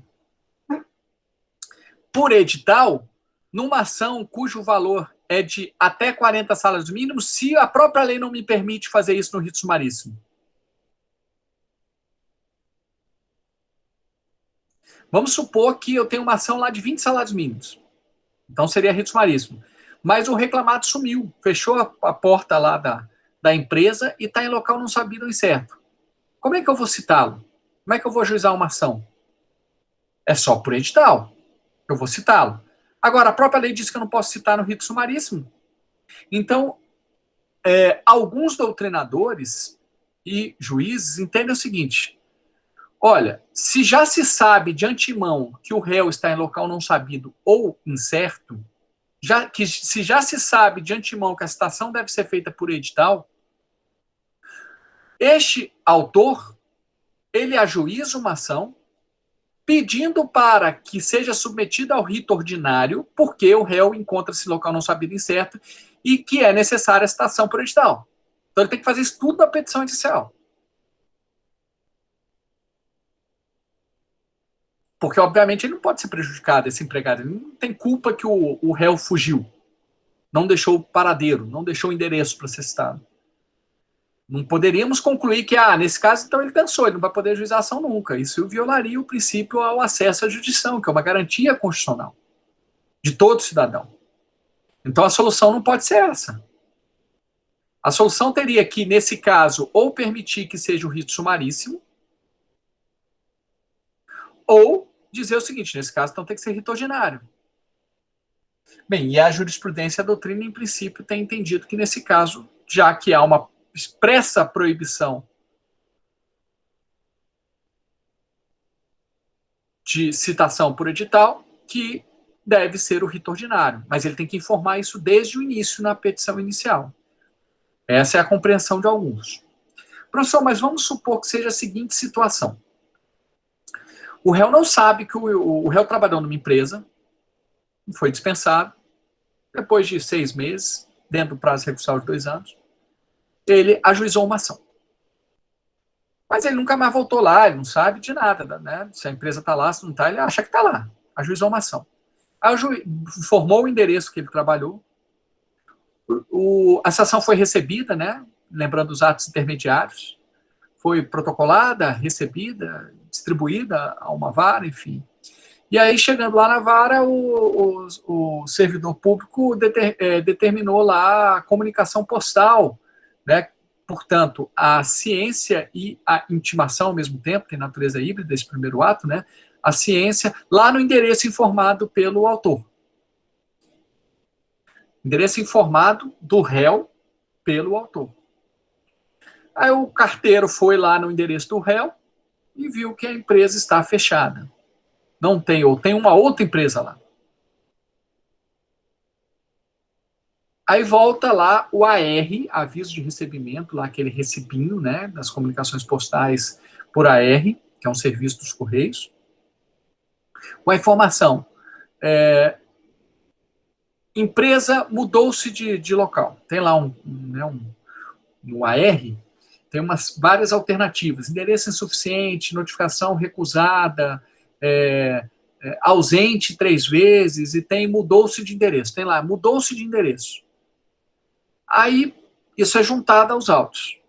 por edital numa ação cujo valor é de até 40 salários mínimos, se a própria lei não me permite fazer isso no rito sumaríssimo? Vamos supor que eu tenho uma ação lá de 20 salários mínimos. Então seria rito sumaríssimo. Mas o reclamado sumiu, fechou a porta lá da empresa e está em local não sabido ou incerto. Como é que eu vou citá-lo? Como é que eu vou ajuizar uma ação? É só por edital. Eu vou citá-lo. Agora, a própria lei diz que eu não posso citar no rito sumaríssimo. Então, alguns doutrinadores e juízes entendem o seguinte: olha, se já se sabe de antemão que o réu está em local não sabido ou incerto, se já se sabe de antemão que a citação deve ser feita por edital, este autor, ele ajuiza uma ação pedindo para que seja submetida ao rito ordinário, porque o réu encontra-se em local não sabido incerto e que é necessária a citação por edital. Então ele tem que fazer isso tudo na petição inicial. Porque, obviamente, ele não pode ser prejudicado, esse empregado. Ele não tem culpa que o réu fugiu. Não deixou o paradeiro, não deixou o endereço para ser citado. Não poderíamos concluir que, nesse caso, então ele cansou, ele não vai poder ajuizar a ação nunca. Isso violaria o princípio ao acesso à jurisdição, que é uma garantia constitucional de todo cidadão. Então a solução não pode ser essa. A solução teria que, nesse caso, ou permitir que seja o rito sumaríssimo, ou dizer o seguinte: nesse caso, então tem que ser rito ordinário. Bem, e a jurisprudência, a doutrina, em princípio, tem entendido que, nesse caso, já que há uma expressa proibição de citação por edital, que deve ser o rito ordinário. Mas ele tem que informar isso desde o início, na petição inicial. Essa é a compreensão de alguns. Professor, mas vamos supor que seja a seguinte situação. O réu não sabe que o réu trabalhou numa empresa, foi dispensado, depois de 6 meses, dentro do prazo recursal de 2 anos, ele ajuizou uma ação. Mas ele nunca mais voltou lá, ele não sabe de nada, né? Se a empresa está lá, se não está, ele acha que está lá. Ajuizou uma ação. Informou o endereço que ele trabalhou. Essa ação foi recebida, né? Lembrando os atos intermediários. Foi protocolada, recebida, distribuída a uma vara, enfim. E aí, chegando lá na vara, o servidor público determinou lá a comunicação postal, né? Portanto, a ciência e a intimação ao mesmo tempo, tem natureza híbrida esse primeiro ato, né? A ciência lá no endereço informado pelo autor. Endereço informado do réu pelo autor. Aí o carteiro foi lá no endereço do réu e viu que a empresa está fechada. Não tem, ou tem uma outra empresa lá. Aí volta lá o AR, aviso de recebimento, lá aquele recibinho, né, das comunicações postais por AR, que é um serviço dos Correios, com a informação: empresa mudou-se de local. Tem lá no AR, tem várias alternativas: endereço insuficiente, notificação recusada, ausente 3 vezes, e tem mudou-se de endereço. Tem lá, mudou-se de endereço. Aí, isso é juntado aos autos.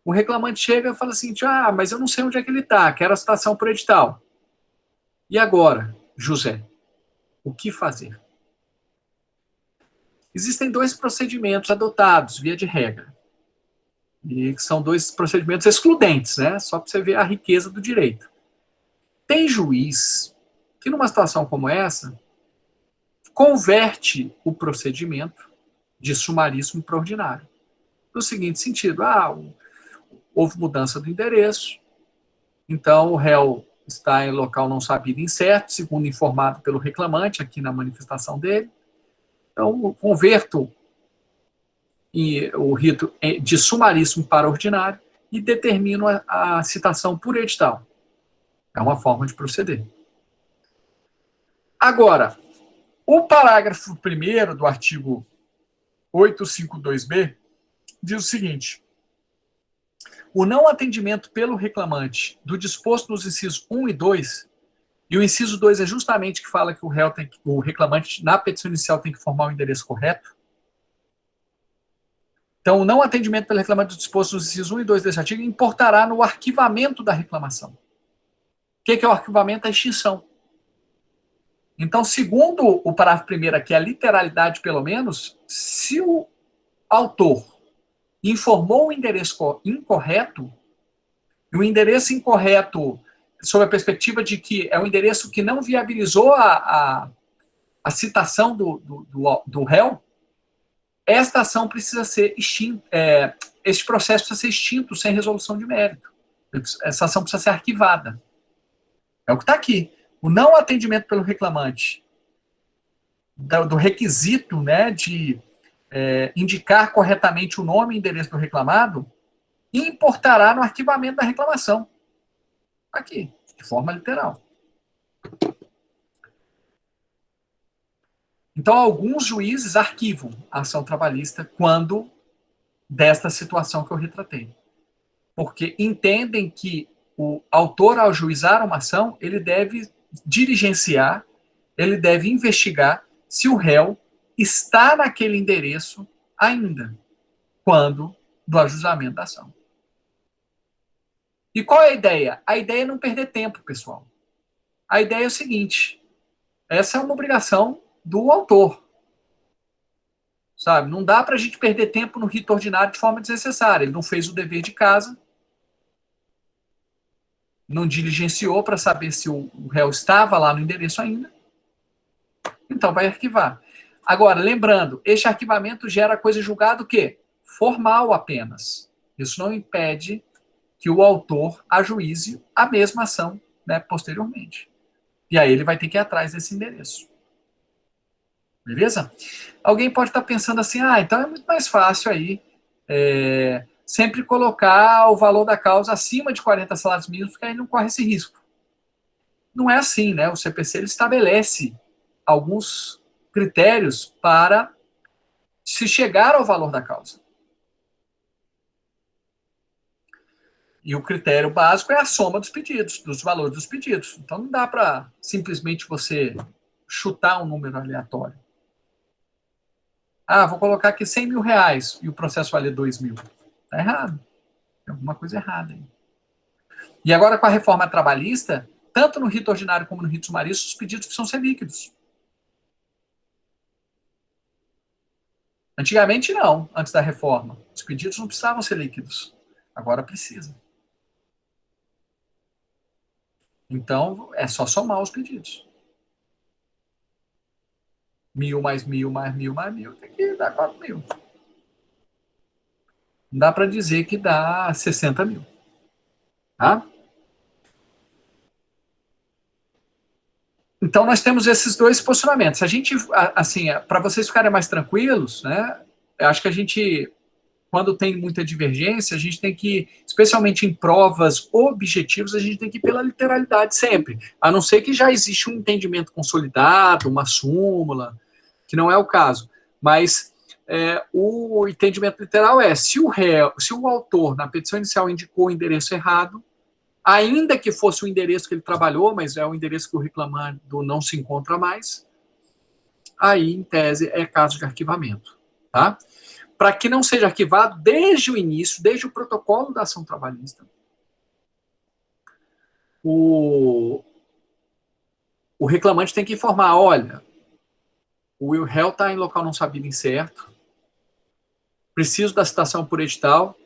O reclamante chega e fala assim: mas eu não sei onde é que ele está, quero a citação por edital. E agora, José, o que fazer? Existem 2 procedimentos adotados, via de regra. E são 2 procedimentos excludentes, né? Só para você ver a riqueza do direito. Tem juiz que, numa situação como essa, converte o procedimento de sumaríssimo para ordinário. No seguinte sentido, houve mudança do endereço, então o réu está em local não sabido incerto, segundo informado pelo reclamante aqui na manifestação dele. Então, converto o rito de sumaríssimo para ordinário e determino a citação por edital. É uma forma de proceder. Agora, o parágrafo 1º do artigo 852b diz o seguinte: o não atendimento pelo reclamante do disposto nos incisos 1 e 2, e o inciso 2 é justamente que fala que o reclamante, na petição inicial, tem que informar o endereço correto. Então, o não atendimento pelo reclamante do disposto nos incisos 1 e 2 desse artigo importará no arquivamento da reclamação. O que é o arquivamento? A extinção. Então, segundo o parágrafo 1º aqui, a literalidade, pelo menos, se o autor informou o endereço incorreto, e o endereço incorreto, sob a perspectiva de que é um endereço que não viabilizou a citação do réu, esta ação precisa ser extinta, este processo precisa ser extinto sem resolução de mérito. Essa ação precisa ser arquivada. É o que está aqui. O não atendimento pelo reclamante do requisito, né, de indicar corretamente o nome e endereço do reclamado importará no arquivamento da reclamação. Aqui, de forma literal. Então, alguns juízes arquivam a ação trabalhista quando desta situação que eu retratei. Porque entendem que o autor, ao juizar uma ação, ele deve diligenciar, ele deve investigar se o réu está naquele endereço ainda, quando do ajuizamento da ação. E qual é a ideia? A ideia é não perder tempo, pessoal. A ideia é o seguinte: essa é uma obrigação do autor. Sabe? Não dá para a gente perder tempo no rito ordinário de forma desnecessária. Ele não fez o dever de casa, não diligenciou para saber se o réu estava lá no endereço ainda, então vai arquivar. Agora, lembrando, este arquivamento gera coisa julgada o quê? Formal apenas. Isso não impede que o autor ajuize a mesma ação, né, posteriormente. E aí ele vai ter que ir atrás desse endereço. Beleza? Alguém pode estar pensando assim, então é muito mais fácil aí sempre colocar o valor da causa acima de 40 salários mínimos, porque aí não corre esse risco. Não é assim, né? O CPC ele estabelece alguns critérios para se chegar ao valor da causa. E o critério básico é a soma dos pedidos, dos valores dos pedidos. Então não dá para simplesmente você chutar um número aleatório. Vou colocar aqui 100 mil reais e o processo valer 2 mil. Está errado. Tem alguma coisa errada aí. E agora com a reforma trabalhista, tanto no rito ordinário como no rito sumarício, os pedidos precisam ser líquidos. Antigamente não, antes da reforma. Os pedidos não precisavam ser líquidos. Agora precisa. Então, é só somar os pedidos. 1.000 mais 1.000 mais 1.000 mais 1.000, tem que dar 4.000. Não dá para dizer que dá 60 mil. Tá? Então, nós temos esses dois posicionamentos. A gente, assim, para vocês ficarem mais tranquilos, né, eu acho que a gente, quando tem muita divergência, a gente tem que, especialmente em provas objetivas, a gente tem que ir pela literalidade sempre. A não ser que já existe um entendimento consolidado, uma súmula, que não é o caso. Mas o entendimento literal se o autor, na petição inicial, indicou o endereço errado, ainda que fosse o endereço que ele trabalhou, mas é o endereço que o reclamado não se encontra mais, aí, em tese, é caso de arquivamento. Tá? Para que não seja arquivado desde o início, desde o protocolo da ação trabalhista, o reclamante tem que informar, olha, o réu está em local não sabido incerto, preciso da citação por edital,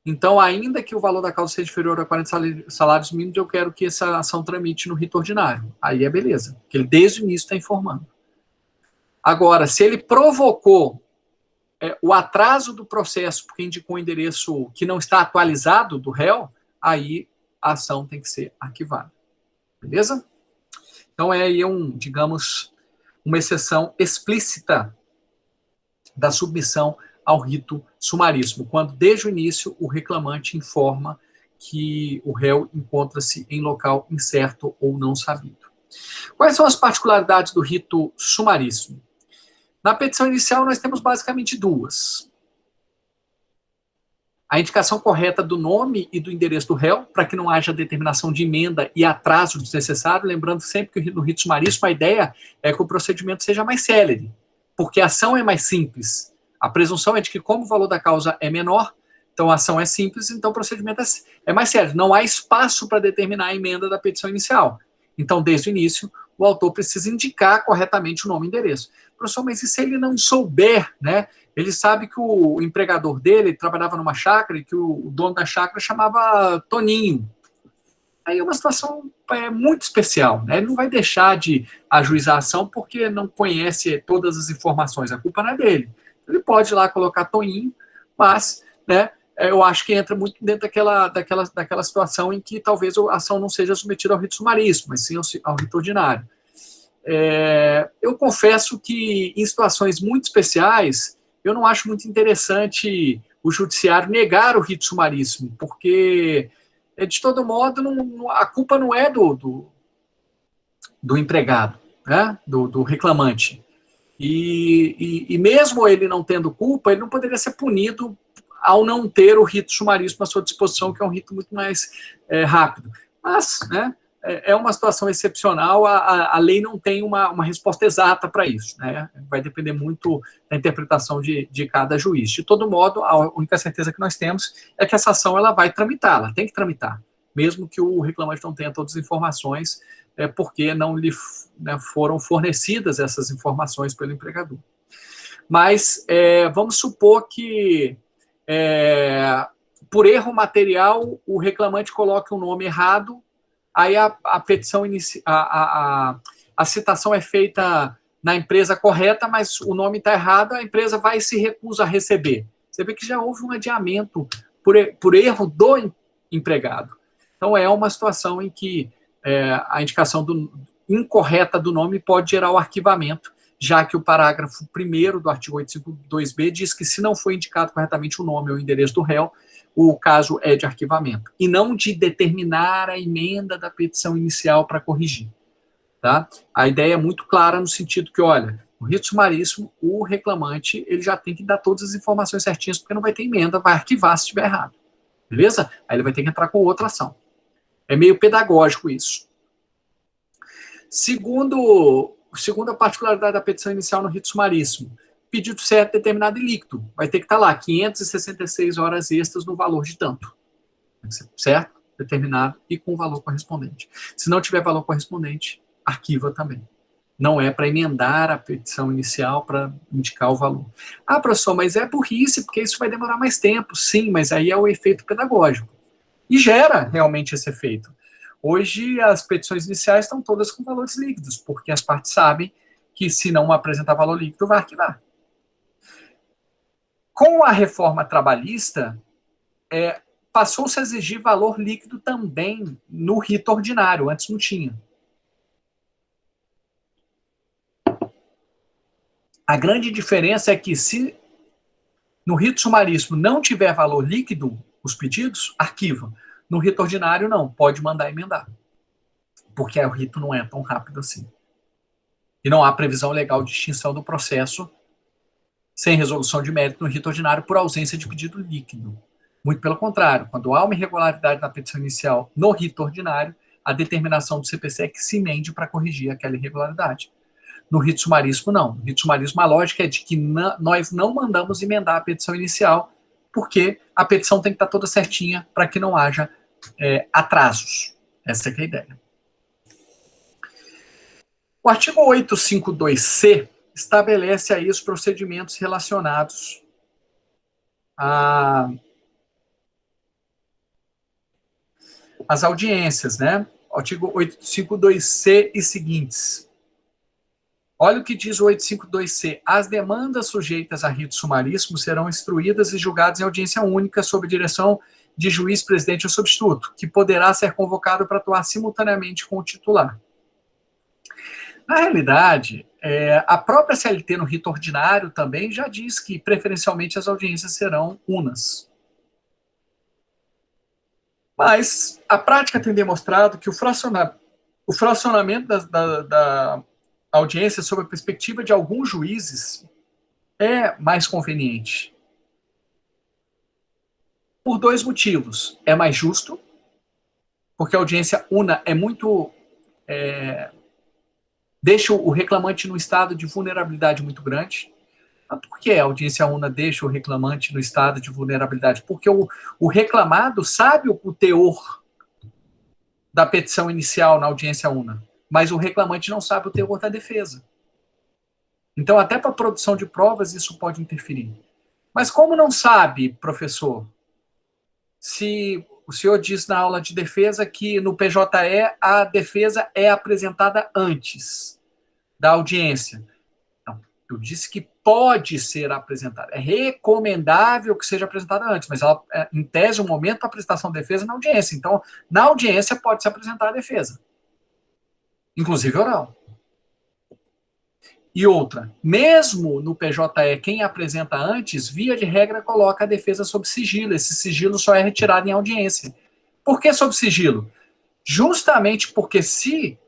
então, ainda que o valor da causa seja inferior a 40 salários mínimos, eu quero que essa ação tramite no rito ordinário. Aí é beleza, porque ele desde o início está informando. Agora, se ele provocou o atraso do processo porque indicou um endereço que não está atualizado do réu, aí a ação tem que ser arquivada. Beleza? Então é aí digamos, uma exceção explícita da submissão ao rito sumaríssimo, quando desde o início o reclamante informa que o réu encontra-se em local incerto ou não sabido. Quais são as particularidades do rito sumaríssimo? Na petição inicial nós temos basicamente duas. A indicação correta do nome e do endereço do réu, para que não haja determinação de emenda e atraso desnecessário, lembrando sempre que no rito sumaríssimo a ideia é que o procedimento seja mais célere, porque a ação é mais simples. A presunção é de que, como o valor da causa é menor, então a ação é simples, então o procedimento é mais célere. Não há espaço para determinar a emenda da petição inicial. Então, desde o início, o autor precisa indicar corretamente o nome e endereço. Professor, mas e se ele não souber, né? Ele sabe que o empregador dele trabalhava numa chácara e que o dono da chácara chamava Toninho. Aí é uma situação muito especial, né? Ele não vai deixar de ajuizar a ação porque não conhece todas as informações. A culpa não é dele. Ele pode ir lá colocar Toninho, mas, né, eu acho que entra muito dentro daquela situação em que talvez a ação não seja submetida ao rito sumaríssimo, mas sim ao rito ordinário. Eu confesso que em situações muito especiais eu não acho muito interessante o judiciário negar o rito sumaríssimo, porque, de todo modo, a culpa não é do empregado, né? do reclamante. E mesmo ele não tendo culpa, ele não poderia ser punido ao não ter o rito sumaríssimo à sua disposição, que é um rito muito mais rápido. Mas, né, é uma situação excepcional, a lei não tem uma resposta exata para isso, né? Vai depender muito da interpretação de cada juiz. De todo modo, a única certeza que nós temos é que essa ação ela vai tramitar, ela tem que tramitar, mesmo que o reclamante não tenha todas as informações, porque não lhe foram fornecidas essas informações pelo empregador. Mas vamos supor que, por erro material, o reclamante coloque um nome errado, aí a petição a citação é feita na empresa correta, mas o nome está errado, a empresa vai e se recusa a receber. Você vê que já houve um adiamento por erro do empregado. Então é uma situação em que a indicação incorreta do nome pode gerar o arquivamento, já que o parágrafo 1º do artigo 852b diz que se não foi indicado corretamente o nome ou o endereço do réu, o caso é de arquivamento, e não de determinar a emenda da petição inicial para corrigir. Tá? A ideia é muito clara no sentido que, olha, no rito sumaríssimo, o reclamante ele já tem que dar todas as informações certinhas, porque não vai ter emenda, vai arquivar se estiver errado. Beleza? Aí ele vai ter que entrar com outra ação. É meio pedagógico isso. Segunda particularidade da petição inicial no rito sumaríssimo, pedido certo, determinado e líquido. Vai ter que estar lá, 566 horas extras no valor de tanto. Certo? Determinado e com o valor correspondente. Se não tiver valor correspondente, arquiva também. Não é para emendar a petição inicial para indicar o valor. Ah, professor, mas é burrice, porque isso vai demorar mais tempo. Sim, mas aí é o efeito pedagógico. E gera realmente esse efeito. Hoje, as petições iniciais estão todas com valores líquidos, porque as partes sabem que, se não apresentar valor líquido, vai arquivar. Com a reforma trabalhista, passou-se a exigir valor líquido também no rito ordinário, antes não tinha. A grande diferença é que, se no rito sumaríssimo não tiver valor líquido, os pedidos, arquiva. No rito ordinário, não, pode mandar emendar, porque o rito não é tão rápido assim. E não há previsão legal de extinção do processo sem resolução de mérito no rito ordinário por ausência de pedido líquido. Muito pelo contrário, quando há uma irregularidade na petição inicial no rito ordinário, a determinação do CPC é que se emende para corrigir aquela irregularidade. No rito sumaríssimo, não. No rito sumaríssimo, a lógica é de que nós não mandamos emendar a petição inicial, porque a petição tem que estar toda certinha para que não haja atrasos. Essa é a ideia. O artigo 852C estabelece aí os procedimentos relacionados às audiências, né? Artigo 852C e seguintes. Olha o que diz o 852C. As demandas sujeitas a rito sumaríssimo serão instruídas e julgadas em audiência única sob direção de juiz, presidente ou substituto, que poderá ser convocado para atuar simultaneamente com o titular. Na realidade, a própria CLT no rito ordinário também já diz que, preferencialmente, as audiências serão unas. Mas a prática tem demonstrado que o fracionamento da audiência sob a perspectiva de alguns juízes é mais conveniente. Por dois motivos. É mais justo, porque a audiência una é muito... deixa o reclamante num estado de vulnerabilidade muito grande. Mas por que a audiência una deixa o reclamante no estado de vulnerabilidade? Porque o reclamado sabe o teor da petição inicial na audiência una, mas o reclamante não sabe o teor da defesa. Então, até para a produção de provas, isso pode interferir. Mas como não sabe, professor, se o senhor diz na aula de defesa que no PJE a defesa é apresentada antes da audiência. Não, eu disse que pode ser apresentada. É recomendável que seja apresentada antes, mas ela, em tese, o momento da apresentação da defesa é na audiência. Então, na audiência pode se apresentar a defesa, inclusive oral. E outra, mesmo no PJE, quem apresenta antes, via de regra, coloca a defesa sob sigilo. Esse sigilo só é retirado em audiência. Por que sob sigilo? Justamente porque se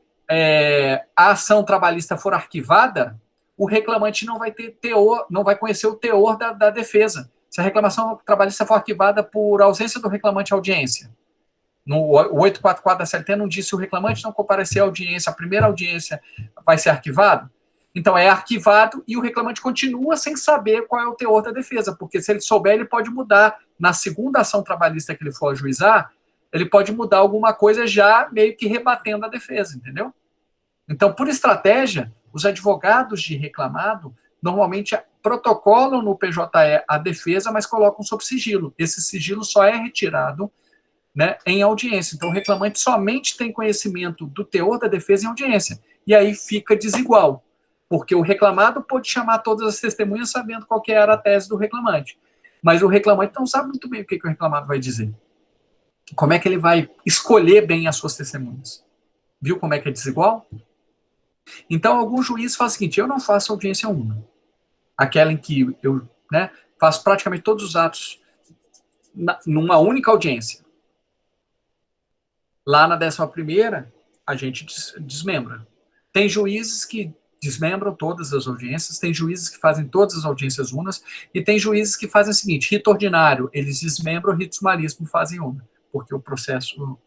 a ação trabalhista for arquivada, o reclamante não vai ter teor, não vai conhecer o teor da defesa. Se a reclamação trabalhista for arquivada por ausência do reclamante à audiência. No 844 da CLT não diz se o reclamante não comparecer à audiência, a primeira audiência vai ser arquivado. Então, é arquivado e o reclamante continua sem saber qual é o teor da defesa, porque se ele souber, ele pode mudar. Na segunda ação trabalhista que ele for ajuizar, ele pode mudar alguma coisa já meio que rebatendo a defesa, entendeu? Então, por estratégia, os advogados de reclamado normalmente protocolam no PJE a defesa, mas colocam sob sigilo. Esse sigilo só é retirado, né, em audiência. Então, o reclamante somente tem conhecimento do teor da defesa em audiência. E aí fica desigual. Porque o reclamado pode chamar todas as testemunhas sabendo qual que era a tese do reclamante. Mas o reclamante não sabe muito bem o que o reclamado vai dizer. Como é que ele vai escolher bem as suas testemunhas? Viu como é que é desigual? Então, alguns juízes fazem o seguinte, eu não faço audiência una. Aquela em que eu, né, faço praticamente todos os atos numa única audiência. Lá na 11ª, a gente desmembra. Tem juízes que desmembram todas as audiências, tem juízes que fazem todas as audiências unas, e tem juízes que fazem o seguinte, rito ordinário, eles desmembram, rito sumaríssimo fazem una, porque o processo,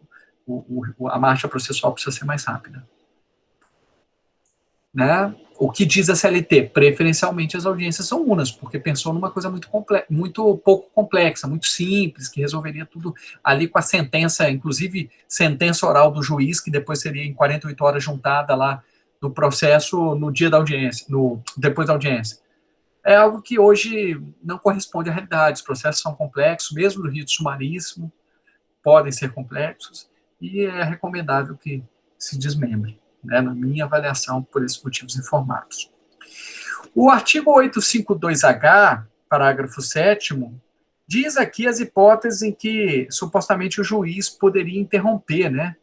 a marcha processual precisa ser mais rápida. Né? O que diz a CLT? Preferencialmente as audiências são unas, porque pensou numa coisa muito pouco complexa, muito simples, que resolveria tudo ali com a sentença, inclusive sentença oral do juiz, que depois seria em 48 horas juntada lá no processo no dia da audiência, depois da audiência. É algo que hoje não corresponde à realidade. Os processos são complexos, mesmo no rito sumaríssimo, podem ser complexos, e é recomendável que se desmembre, né, na minha avaliação, por esses motivos informados. O artigo 852H, parágrafo 7º, diz aqui as hipóteses em que, supostamente, o juiz poderia interromper, né,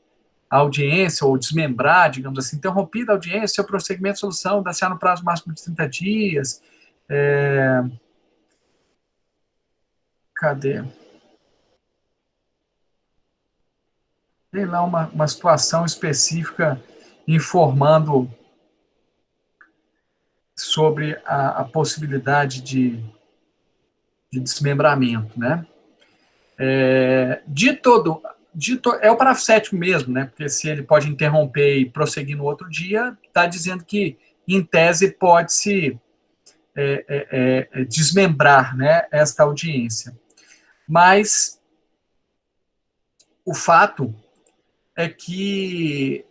a audiência, ou desmembrar, digamos assim, interrompida a audiência, o prosseguimento de solução dá-se no prazo máximo de 30 dias. Cadê? Tem lá uma situação específica informando sobre a possibilidade de desmembramento, né? É o parágrafo 7º mesmo, né? Porque se ele pode interromper e prosseguir no outro dia, está dizendo que, em tese, pode-se desmembrar, né, esta audiência. Mas o fato é que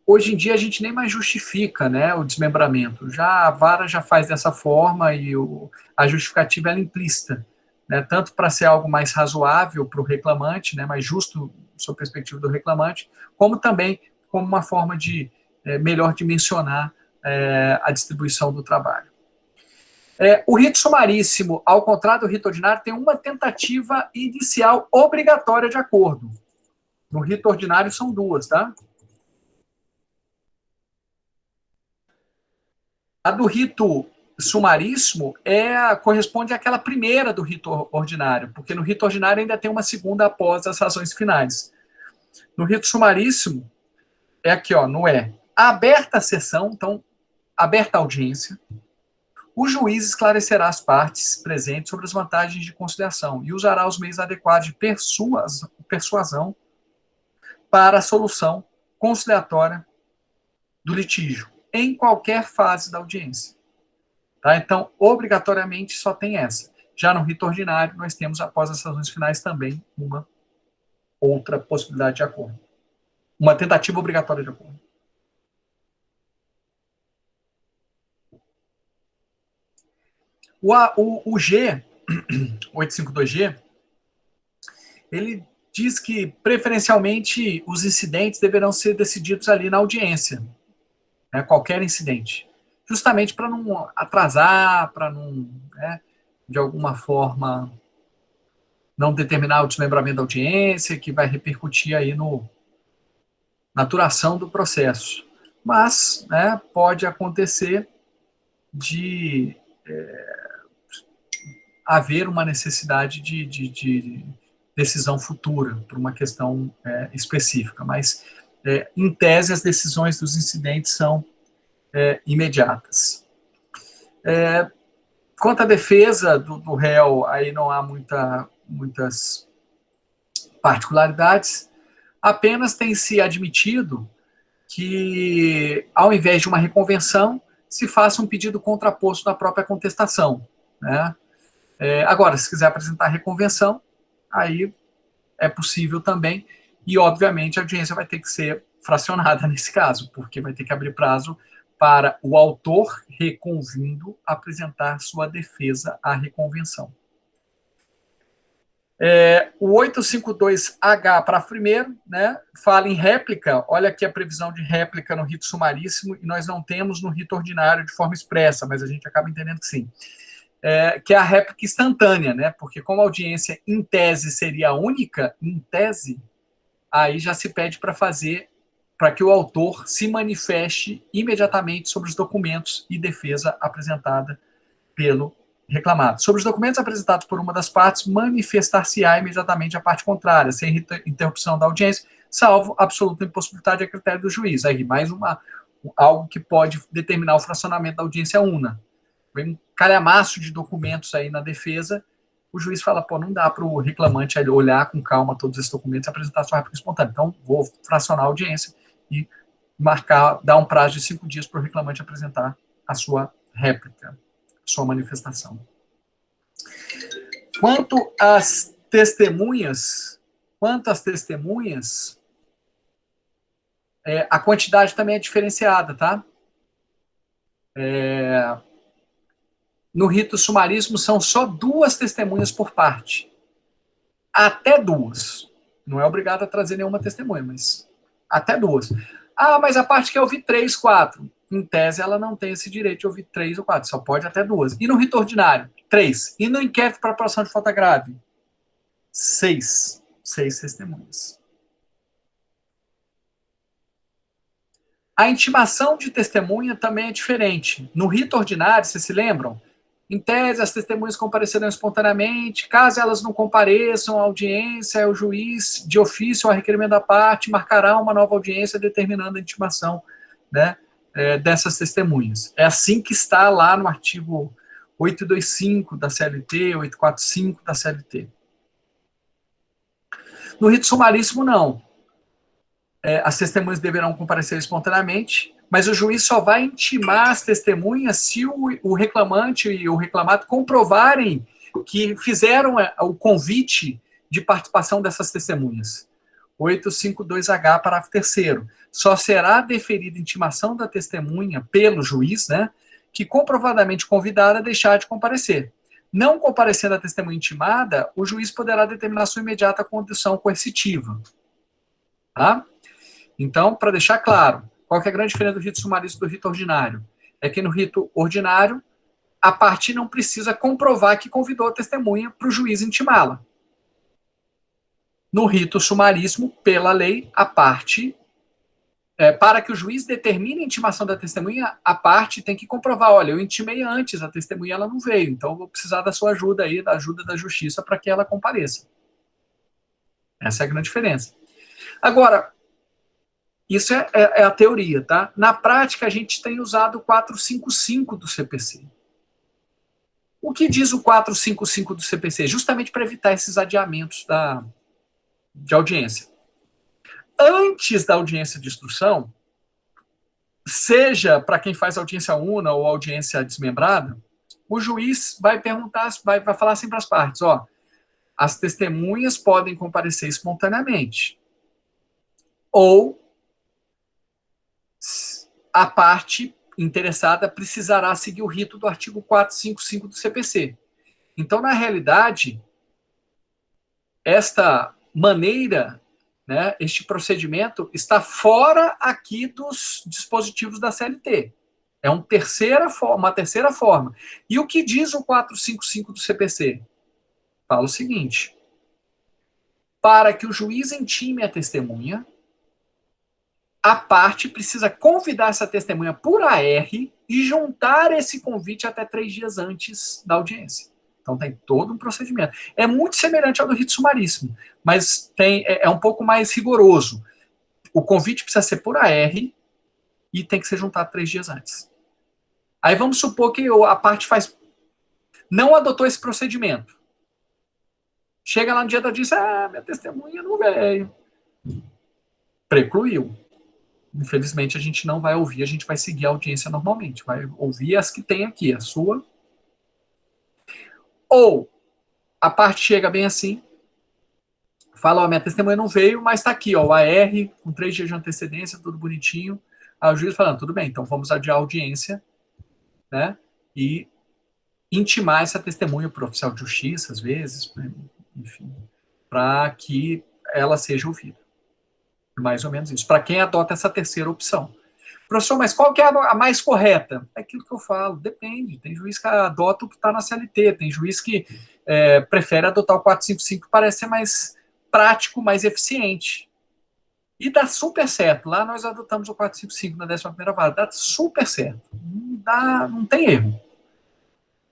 hoje em dia a gente nem mais justifica, né, o desmembramento. Já a vara já faz dessa forma e a justificativa é implícita, né, tanto para ser algo mais razoável para o reclamante, né, mais justo sob a perspectiva do reclamante, como também como uma forma de melhor dimensionar a distribuição do trabalho. O rito sumaríssimo, ao contrário do rito ordinário, tem uma tentativa inicial obrigatória de acordo. No rito ordinário são duas, tá? A do rito sumaríssimo corresponde àquela primeira do rito ordinário, porque no rito ordinário ainda tem uma segunda após as razões finais. No rito sumaríssimo, é aqui, ó, não é? Aberta a sessão, então, aberta a audiência, o juiz esclarecerá as partes presentes sobre as vantagens de conciliação e usará os meios adequados de persuasão para a solução conciliatória do litígio, em qualquer fase da audiência. Tá? Então, obrigatoriamente, só tem essa. Já no rito ordinário, nós temos, após as razões finais, também uma outra possibilidade de acordo. Uma tentativa obrigatória de acordo. O G, 852G, ele diz que, preferencialmente, os incidentes deverão ser decididos ali na audiência, né, qualquer incidente, justamente para não atrasar, para não, né, de alguma forma, não determinar o desmembramento da audiência, que vai repercutir aí na duração do processo. Mas, né, pode acontecer de haver uma necessidade de decisão futura, por uma questão específica. Mas, em tese, as decisões dos incidentes são imediatas. Quanto à defesa do réu, aí não há muitas particularidades, apenas tem se admitido que, ao invés de uma reconvenção, se faça um pedido contraposto na própria contestação, né? Agora, se quiser apresentar reconvenção, aí é possível também, e obviamente a audiência vai ter que ser fracionada nesse caso, porque vai ter que abrir prazo para o autor reconvindo apresentar sua defesa à reconvenção. O 852H, parágrafo 1º, né, fala em réplica. Olha aqui a previsão de réplica no rito sumaríssimo, e nós não temos no rito ordinário de forma expressa, mas a gente acaba entendendo que sim. Que é a réplica instantânea, né, porque como a audiência em tese seria única, em tese, aí já se pede para que o autor se manifeste imediatamente sobre os documentos e defesa apresentada pelo reclamado. Sobre os documentos apresentados por uma das partes, manifestar-se-á imediatamente a parte contrária, sem interrupção da audiência, salvo absoluta impossibilidade a critério do juiz. Aí, mais algo que pode determinar o fracionamento da audiência una. Vem um calhamaço de documentos aí na defesa, o juiz fala, não dá para o reclamante olhar com calma todos esses documentos e apresentar sua réplica espontânea. Então, vou fracionar a audiência e dar um prazo de 5 dias para o reclamante apresentar a sua réplica, sua manifestação. Quanto às testemunhas, a quantidade também é diferenciada, tá? No rito sumaríssimo são só 2 testemunhas por parte. Até 2. Não é obrigado a trazer nenhuma testemunha, mas até 2. Mas a parte que eu ouvi 3, 4. Em tese, ela não tem esse direito de ouvir 3 ou 4, só pode até 2. E no rito ordinário? 3. E no inquérito para apuração de falta grave? 6. 6 testemunhas. A intimação de testemunha também é diferente. No rito ordinário, vocês se lembram? Em tese, as testemunhas comparecerão espontaneamente. Caso elas não compareçam à audiência, o juiz, de ofício, a requerimento da parte, marcará uma nova audiência determinando a intimação, né, dessas testemunhas. É assim que está lá no artigo 825 da CLT, 845 da CLT. No rito sumaríssimo, não. As testemunhas deverão comparecer espontaneamente, mas o juiz só vai intimar as testemunhas se o reclamante e o reclamado comprovarem que fizeram o convite de participação dessas testemunhas. 852H, parágrafo 3º. Só será deferida intimação da testemunha pelo juiz, né, que comprovadamente convidada a deixar de comparecer. Não comparecendo a testemunha intimada, o juiz poderá determinar sua imediata condição coercitiva. Tá? Então, para deixar claro, qual que é a grande diferença do rito sumaríssimo do rito ordinário? é que no rito ordinário, a parte não precisa comprovar que convidou a testemunha para o juiz intimá-la. No rito sumaríssimo, pela lei, a parte, para que o juiz determine a intimação da testemunha, a parte tem que comprovar, olha, eu intimei antes a testemunha, ela não veio, então eu vou precisar da sua ajuda aí, da ajuda da justiça para que ela compareça. Essa é a grande diferença. Agora, isso é a teoria, tá? Na prática, a gente tem usado o 455 do CPC. O que diz o 455 do CPC? Justamente para evitar esses adiamentos de audiência. Antes da audiência de instrução, seja para quem faz audiência una ou audiência desmembrada, o juiz vai perguntar, vai falar assim para as partes, ó, as testemunhas podem comparecer espontaneamente, ou a parte interessada precisará seguir o rito do artigo 455 do CPC. Então, na realidade, esta maneira, né, este procedimento está fora aqui dos dispositivos da CLT. É uma terceira forma. E o que diz o 455 do CPC? Fala o seguinte: para que o juiz intime a testemunha, a parte precisa convidar essa testemunha por AR e juntar esse convite até 3 dias antes da audiência. Então tem todo um procedimento. É muito semelhante ao do rito sumaríssimo, mas é um pouco mais rigoroso. O convite precisa ser por AR e tem que ser juntado 3 dias antes. Aí vamos supor que a parte não adotou esse procedimento. Chega lá no dia da audiência, minha testemunha não veio. Precluiu. Infelizmente, a gente não vai ouvir, a gente vai seguir a audiência normalmente. Vai ouvir as que tem aqui, a sua. Ou a parte chega bem assim, fala, ó, minha testemunha não veio, mas está aqui, ó, o AR, com 3 dias de antecedência, tudo bonitinho. Aí o juiz falando, tudo bem, então vamos adiar a audiência, né, e intimar essa testemunha para o oficial de justiça, às vezes, né, enfim, para que ela seja ouvida. Mais ou menos isso. Para quem adota essa terceira opção. Professor, mas qual que é a mais correta? É aquilo que eu falo, depende. Tem juiz que adota o que está na CLT, tem juiz que prefere adotar o 455, que parece ser mais prático, mais eficiente. E dá super certo. Lá nós adotamos o 455 na 11ª vara, dá super certo. Não tem erro.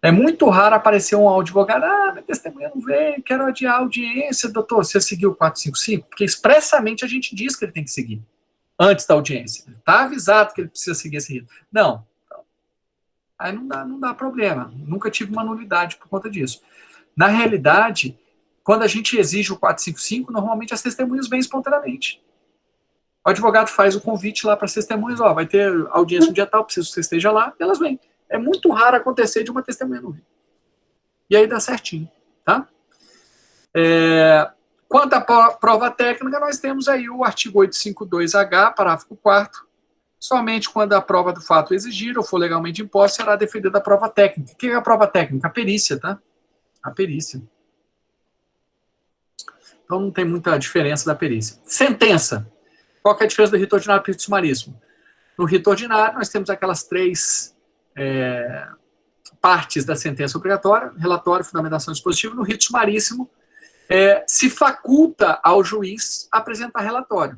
É muito raro aparecer um advogado, minha testemunha não veio, quero adiar a audiência, doutor, você seguiu o 455? Porque expressamente a gente diz que ele tem que seguir, antes da audiência. Está avisado que ele precisa seguir esse rito. Não. Aí não dá problema. Nunca tive uma nulidade por conta disso. Na realidade, quando a gente exige o 455, normalmente as testemunhas vêm espontaneamente. O advogado faz o convite lá para as testemunhas, ó, vai ter audiência no dia tal, preciso que você esteja lá, e elas vêm. É muito raro acontecer de uma testemunha não vir. E aí dá certinho, tá? Quanto à prova técnica, nós temos aí o artigo 852H, parágrafo 4º, somente quando a prova do fato exigir ou for legalmente imposta, será defendida a prova técnica. O que é a prova técnica? A perícia, tá? A perícia. Então não tem muita diferença da perícia. Sentença. Qual que é a diferença do rito ordinário para o rito sumaríssimo? No rito ordinário, nós temos aquelas 3 partes da sentença obrigatória, relatório, fundamentação e dispositivo. No rito sumaríssimo, se faculta ao juiz apresentar relatório.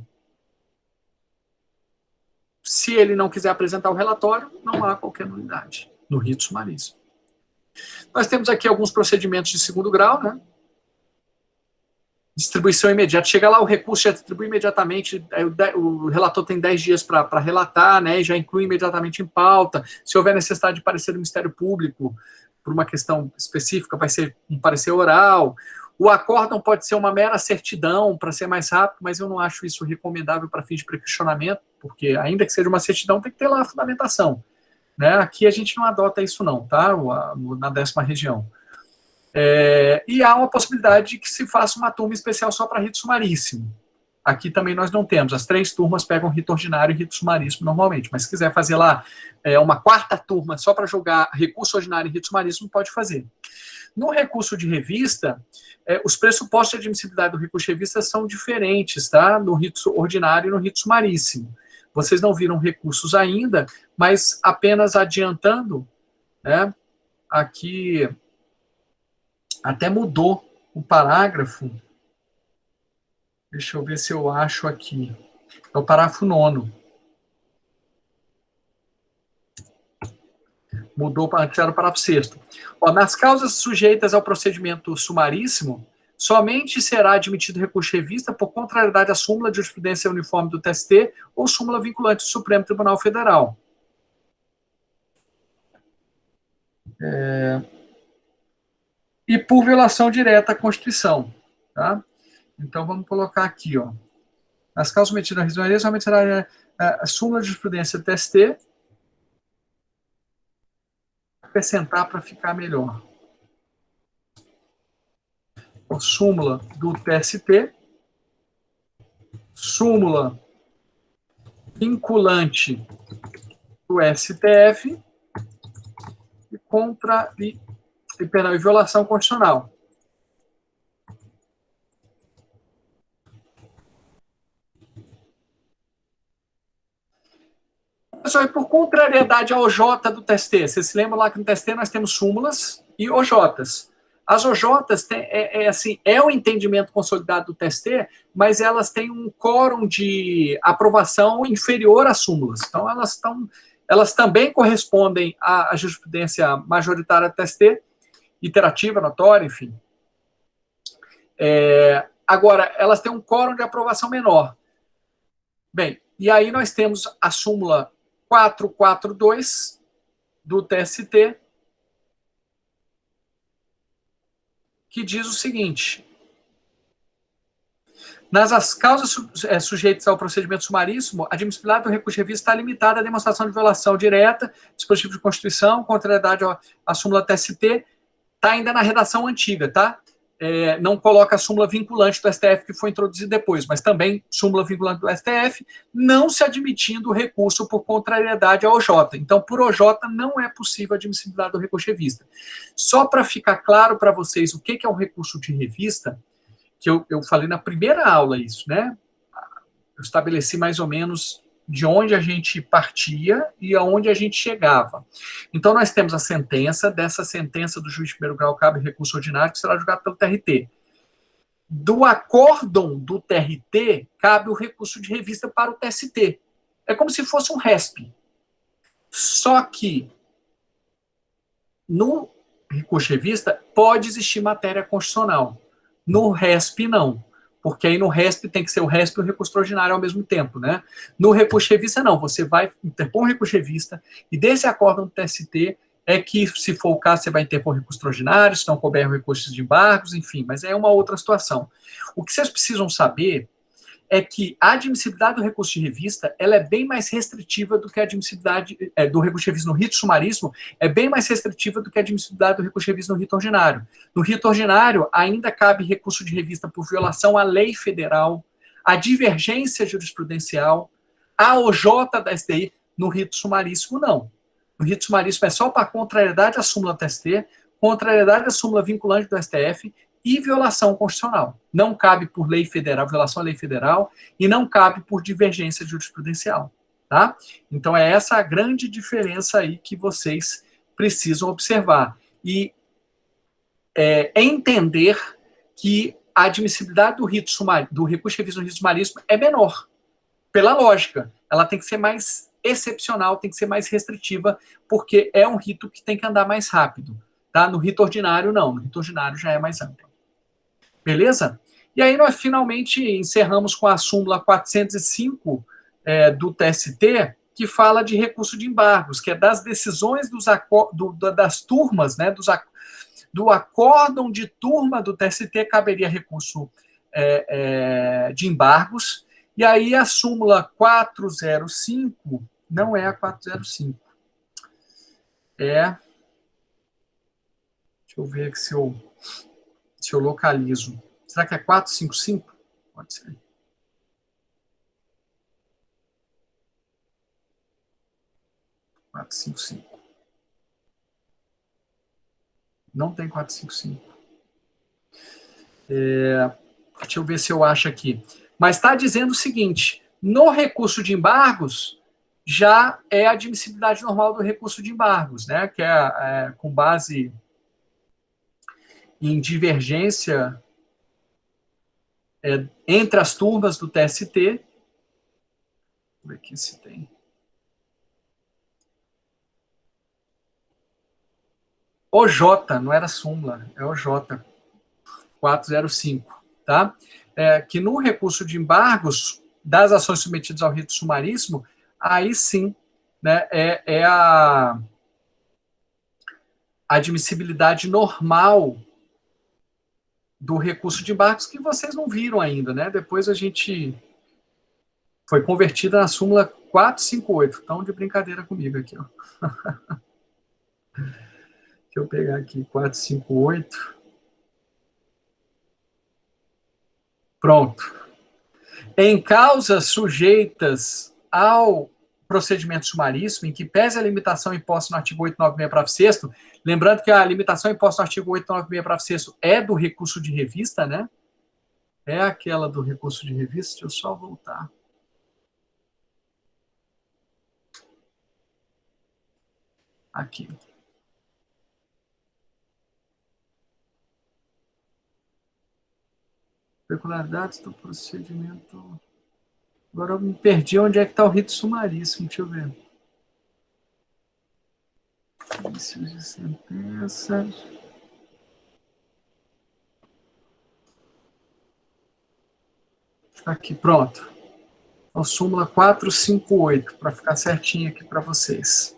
Se ele não quiser apresentar o relatório, não há qualquer nulidade no rito sumaríssimo. Nós temos aqui alguns procedimentos de 2º grau, né? Distribuição imediata. Chega lá, o recurso já distribui imediatamente, o relator tem 10 dias para relatar, né, e já inclui imediatamente em pauta. Se houver necessidade de parecer do Ministério Público por uma questão específica, vai ser um parecer oral. O acórdão pode ser uma mera certidão para ser mais rápido, mas eu não acho isso recomendável para fins de pré-questionamento, porque ainda que seja uma certidão, tem que ter lá a fundamentação. Né? Aqui a gente não adota isso não, tá? Na 10ª região. E há uma possibilidade de que se faça uma turma especial só para rito sumaríssimo. Aqui também nós não temos. As 3 turmas pegam rito ordinário e rito sumaríssimo normalmente. Mas se quiser fazer lá uma 4ª turma só para julgar recurso ordinário e rito sumaríssimo, pode fazer. No recurso de revista, os pressupostos de admissibilidade do recurso de revista são diferentes, tá? No rito ordinário e no rito sumaríssimo. Vocês não viram recursos ainda, mas apenas adiantando, né, aqui até mudou o parágrafo. Deixa eu ver se eu acho aqui. É o parágrafo 9º. Mudou para antes era o parágrafo 6º. Ó, nas causas sujeitas ao procedimento sumaríssimo, somente será admitido recurso de revista por contrariedade à súmula de jurisprudência uniforme do TST ou súmula vinculante do Supremo Tribunal Federal. E por violação direta à Constituição. Tá? Então, vamos colocar aqui, ó. Nas causas submetidas à revisão, somente será a súmula de jurisprudência do TST, acrescentar para ficar melhor. O súmula do TST, súmula vinculante do STF e violação constitucional. Pessoal, e por contrariedade ao OJ do TST, vocês se lembram lá que no TST nós temos súmulas e OJs. As OJs é o entendimento consolidado do TST, mas elas têm um quórum de aprovação inferior às súmulas. Então, elas também correspondem à jurisprudência majoritária do TST, iterativa, notória, enfim. Agora, elas têm um quórum de aprovação menor. Bem, e aí nós temos a súmula 442 do TST, que diz o seguinte: nas causas sujeitas ao procedimento sumaríssimo, a admissibilidade do recurso de revista está limitada à demonstração de violação direta, dispositivo de Constituição, contrariedade à súmula TST, está ainda na redação antiga, tá? Não coloca a súmula vinculante do STF, que foi introduzida depois, mas também súmula vinculante do STF, não se admitindo o recurso por contrariedade ao OJ. Então, por OJ, não é possível a admissibilidade do recurso de revista. Só para ficar claro para vocês o que é um recurso de revista, que eu falei na primeira aula isso, né? Eu estabeleci mais ou menos de onde a gente partia e aonde a gente chegava. Então, nós temos a sentença, dessa sentença do juiz de primeiro grau cabe recurso ordinário, que será julgado pelo TRT. Do acórdão do TRT, cabe o recurso de revista para o TST. É como se fosse um RESP. Só que, no recurso de revista, pode existir matéria constitucional. No RESP, não. Porque aí no RESP tem que ser o RESP e o recurso extraordinário ao mesmo tempo, né? No recurso de revista, não. Você vai interpor um recurso de revista e desse acórdão do TST é que, se for o caso, você vai interpor recurso extraordinário, se não couber recursos de embargos, enfim, mas é uma outra situação. O que vocês precisam saber é que a admissibilidade do recurso de revista ela é bem mais restritiva do que a admissibilidade do recurso de revista no rito sumaríssimo, é bem mais restritiva do que a admissibilidade do recurso de revista no rito ordinário. No rito ordinário, ainda cabe recurso de revista por violação à lei federal, à divergência jurisprudencial, à OJ da STI. No rito sumaríssimo, não. No rito sumaríssimo é só para contrariedade à súmula do TST, contrariedade à súmula vinculante do STF e violação constitucional. Não cabe por lei federal, violação à lei federal, e não cabe por divergência jurisprudencial. Tá? Então, é essa a grande diferença aí que vocês precisam observar. E entender que a admissibilidade do recurso de revista no rito sumaríssimo é menor. Pela lógica, ela tem que ser mais excepcional, tem que ser mais restritiva, porque é um rito que tem que andar mais rápido. Tá? No rito ordinário, não. No rito ordinário já é mais amplo. Beleza? E aí nós finalmente encerramos com a súmula 405 do TST, que fala de recurso de embargos, que é das decisões das turmas, né, do acórdão de turma do TST, caberia recurso de embargos. E aí a súmula 405 não é a 405. Deixa eu ver aqui se eu localizo. Será que é 455? Pode ser. Não tem 455. Deixa eu ver se eu acho aqui. Mas está dizendo o seguinte: No recurso de embargos, já é a admissibilidade normal do recurso de embargos, né, que é com base em divergência entre as turmas do TST. Vou ver aqui se tem. OJ, não era súmula, é OJ 405, tá? Que no recurso de embargos das ações submetidas ao rito sumaríssimo, aí sim, né, é a admissibilidade normal do recurso de embargos, que vocês não viram ainda, né? Depois a gente foi convertida na súmula 458. Estão de brincadeira comigo aqui, ó. Deixa eu pegar aqui 458. Pronto. Em causas sujeitas ao procedimento sumaríssimo, em que pese a limitação imposta no artigo 896, parágrafo 6º, lembrando que a limitação imposta no artigo 896, parágrafo 6º é do recurso de revista, né? É aquela do recurso de revista. Deixa eu só voltar. Aqui. Peculiaridades do procedimento. Agora eu me perdi onde é que está o rito sumaríssimo. Deixa eu ver. Inícios de sentença. Está aqui, pronto. Então, súmula 458, para ficar certinho aqui para vocês.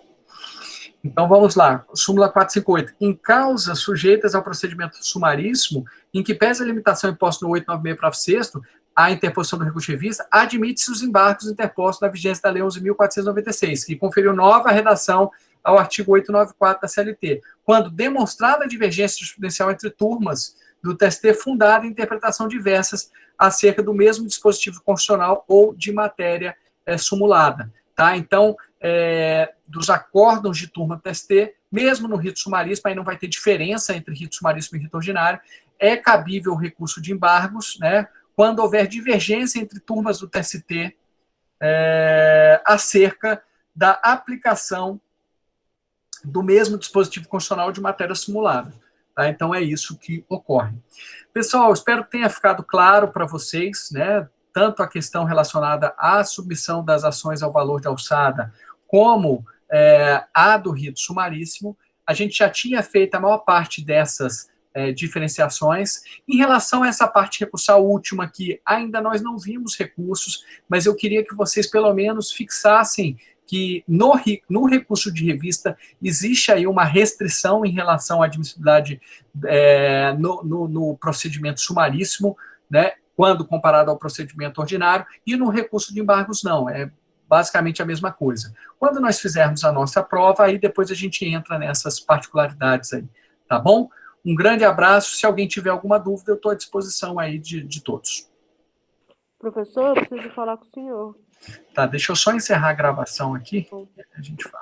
Então, vamos lá. Súmula 458. Em causas sujeitas ao procedimento sumaríssimo, em que pese a limitação imposta no 896, parágrafo 6º, a interposição do recurso de revista, admite-se os embargos interpostos na vigência da Lei 11.496, que conferiu nova redação ao artigo 894 da CLT, quando demonstrada a divergência jurisprudencial entre turmas do TST fundada em interpretação diversas acerca do mesmo dispositivo constitucional ou de matéria sumulada. Tá? Então, dos acórdãos de turma do TST, mesmo no rito sumaríssimo, aí não vai ter diferença entre rito sumaríssimo e rito ordinário, é cabível o recurso de embargos, né, quando houver divergência entre turmas do TST acerca da aplicação do mesmo dispositivo constitucional de matéria simulada. Tá? Então, é isso que ocorre. Pessoal, espero que tenha ficado claro para vocês, né, tanto a questão relacionada à submissão das ações ao valor de alçada, como a do rito sumaríssimo. A gente já tinha feito a maior parte dessas diferenciações. Em relação a essa parte recursal última aqui, ainda nós não vimos recursos, mas eu queria que vocês pelo menos fixassem que no recurso de revista existe aí uma restrição em relação à admissibilidade no procedimento sumaríssimo, né, quando comparado ao procedimento ordinário, e no recurso de embargos não, é basicamente a mesma coisa. Quando nós fizermos a nossa prova, aí depois a gente entra nessas particularidades aí, tá bom? Um grande abraço, se alguém tiver alguma dúvida, eu estou à disposição aí de todos. Professor, eu preciso falar com o senhor. Tá, deixa eu só encerrar a gravação aqui, a gente fala.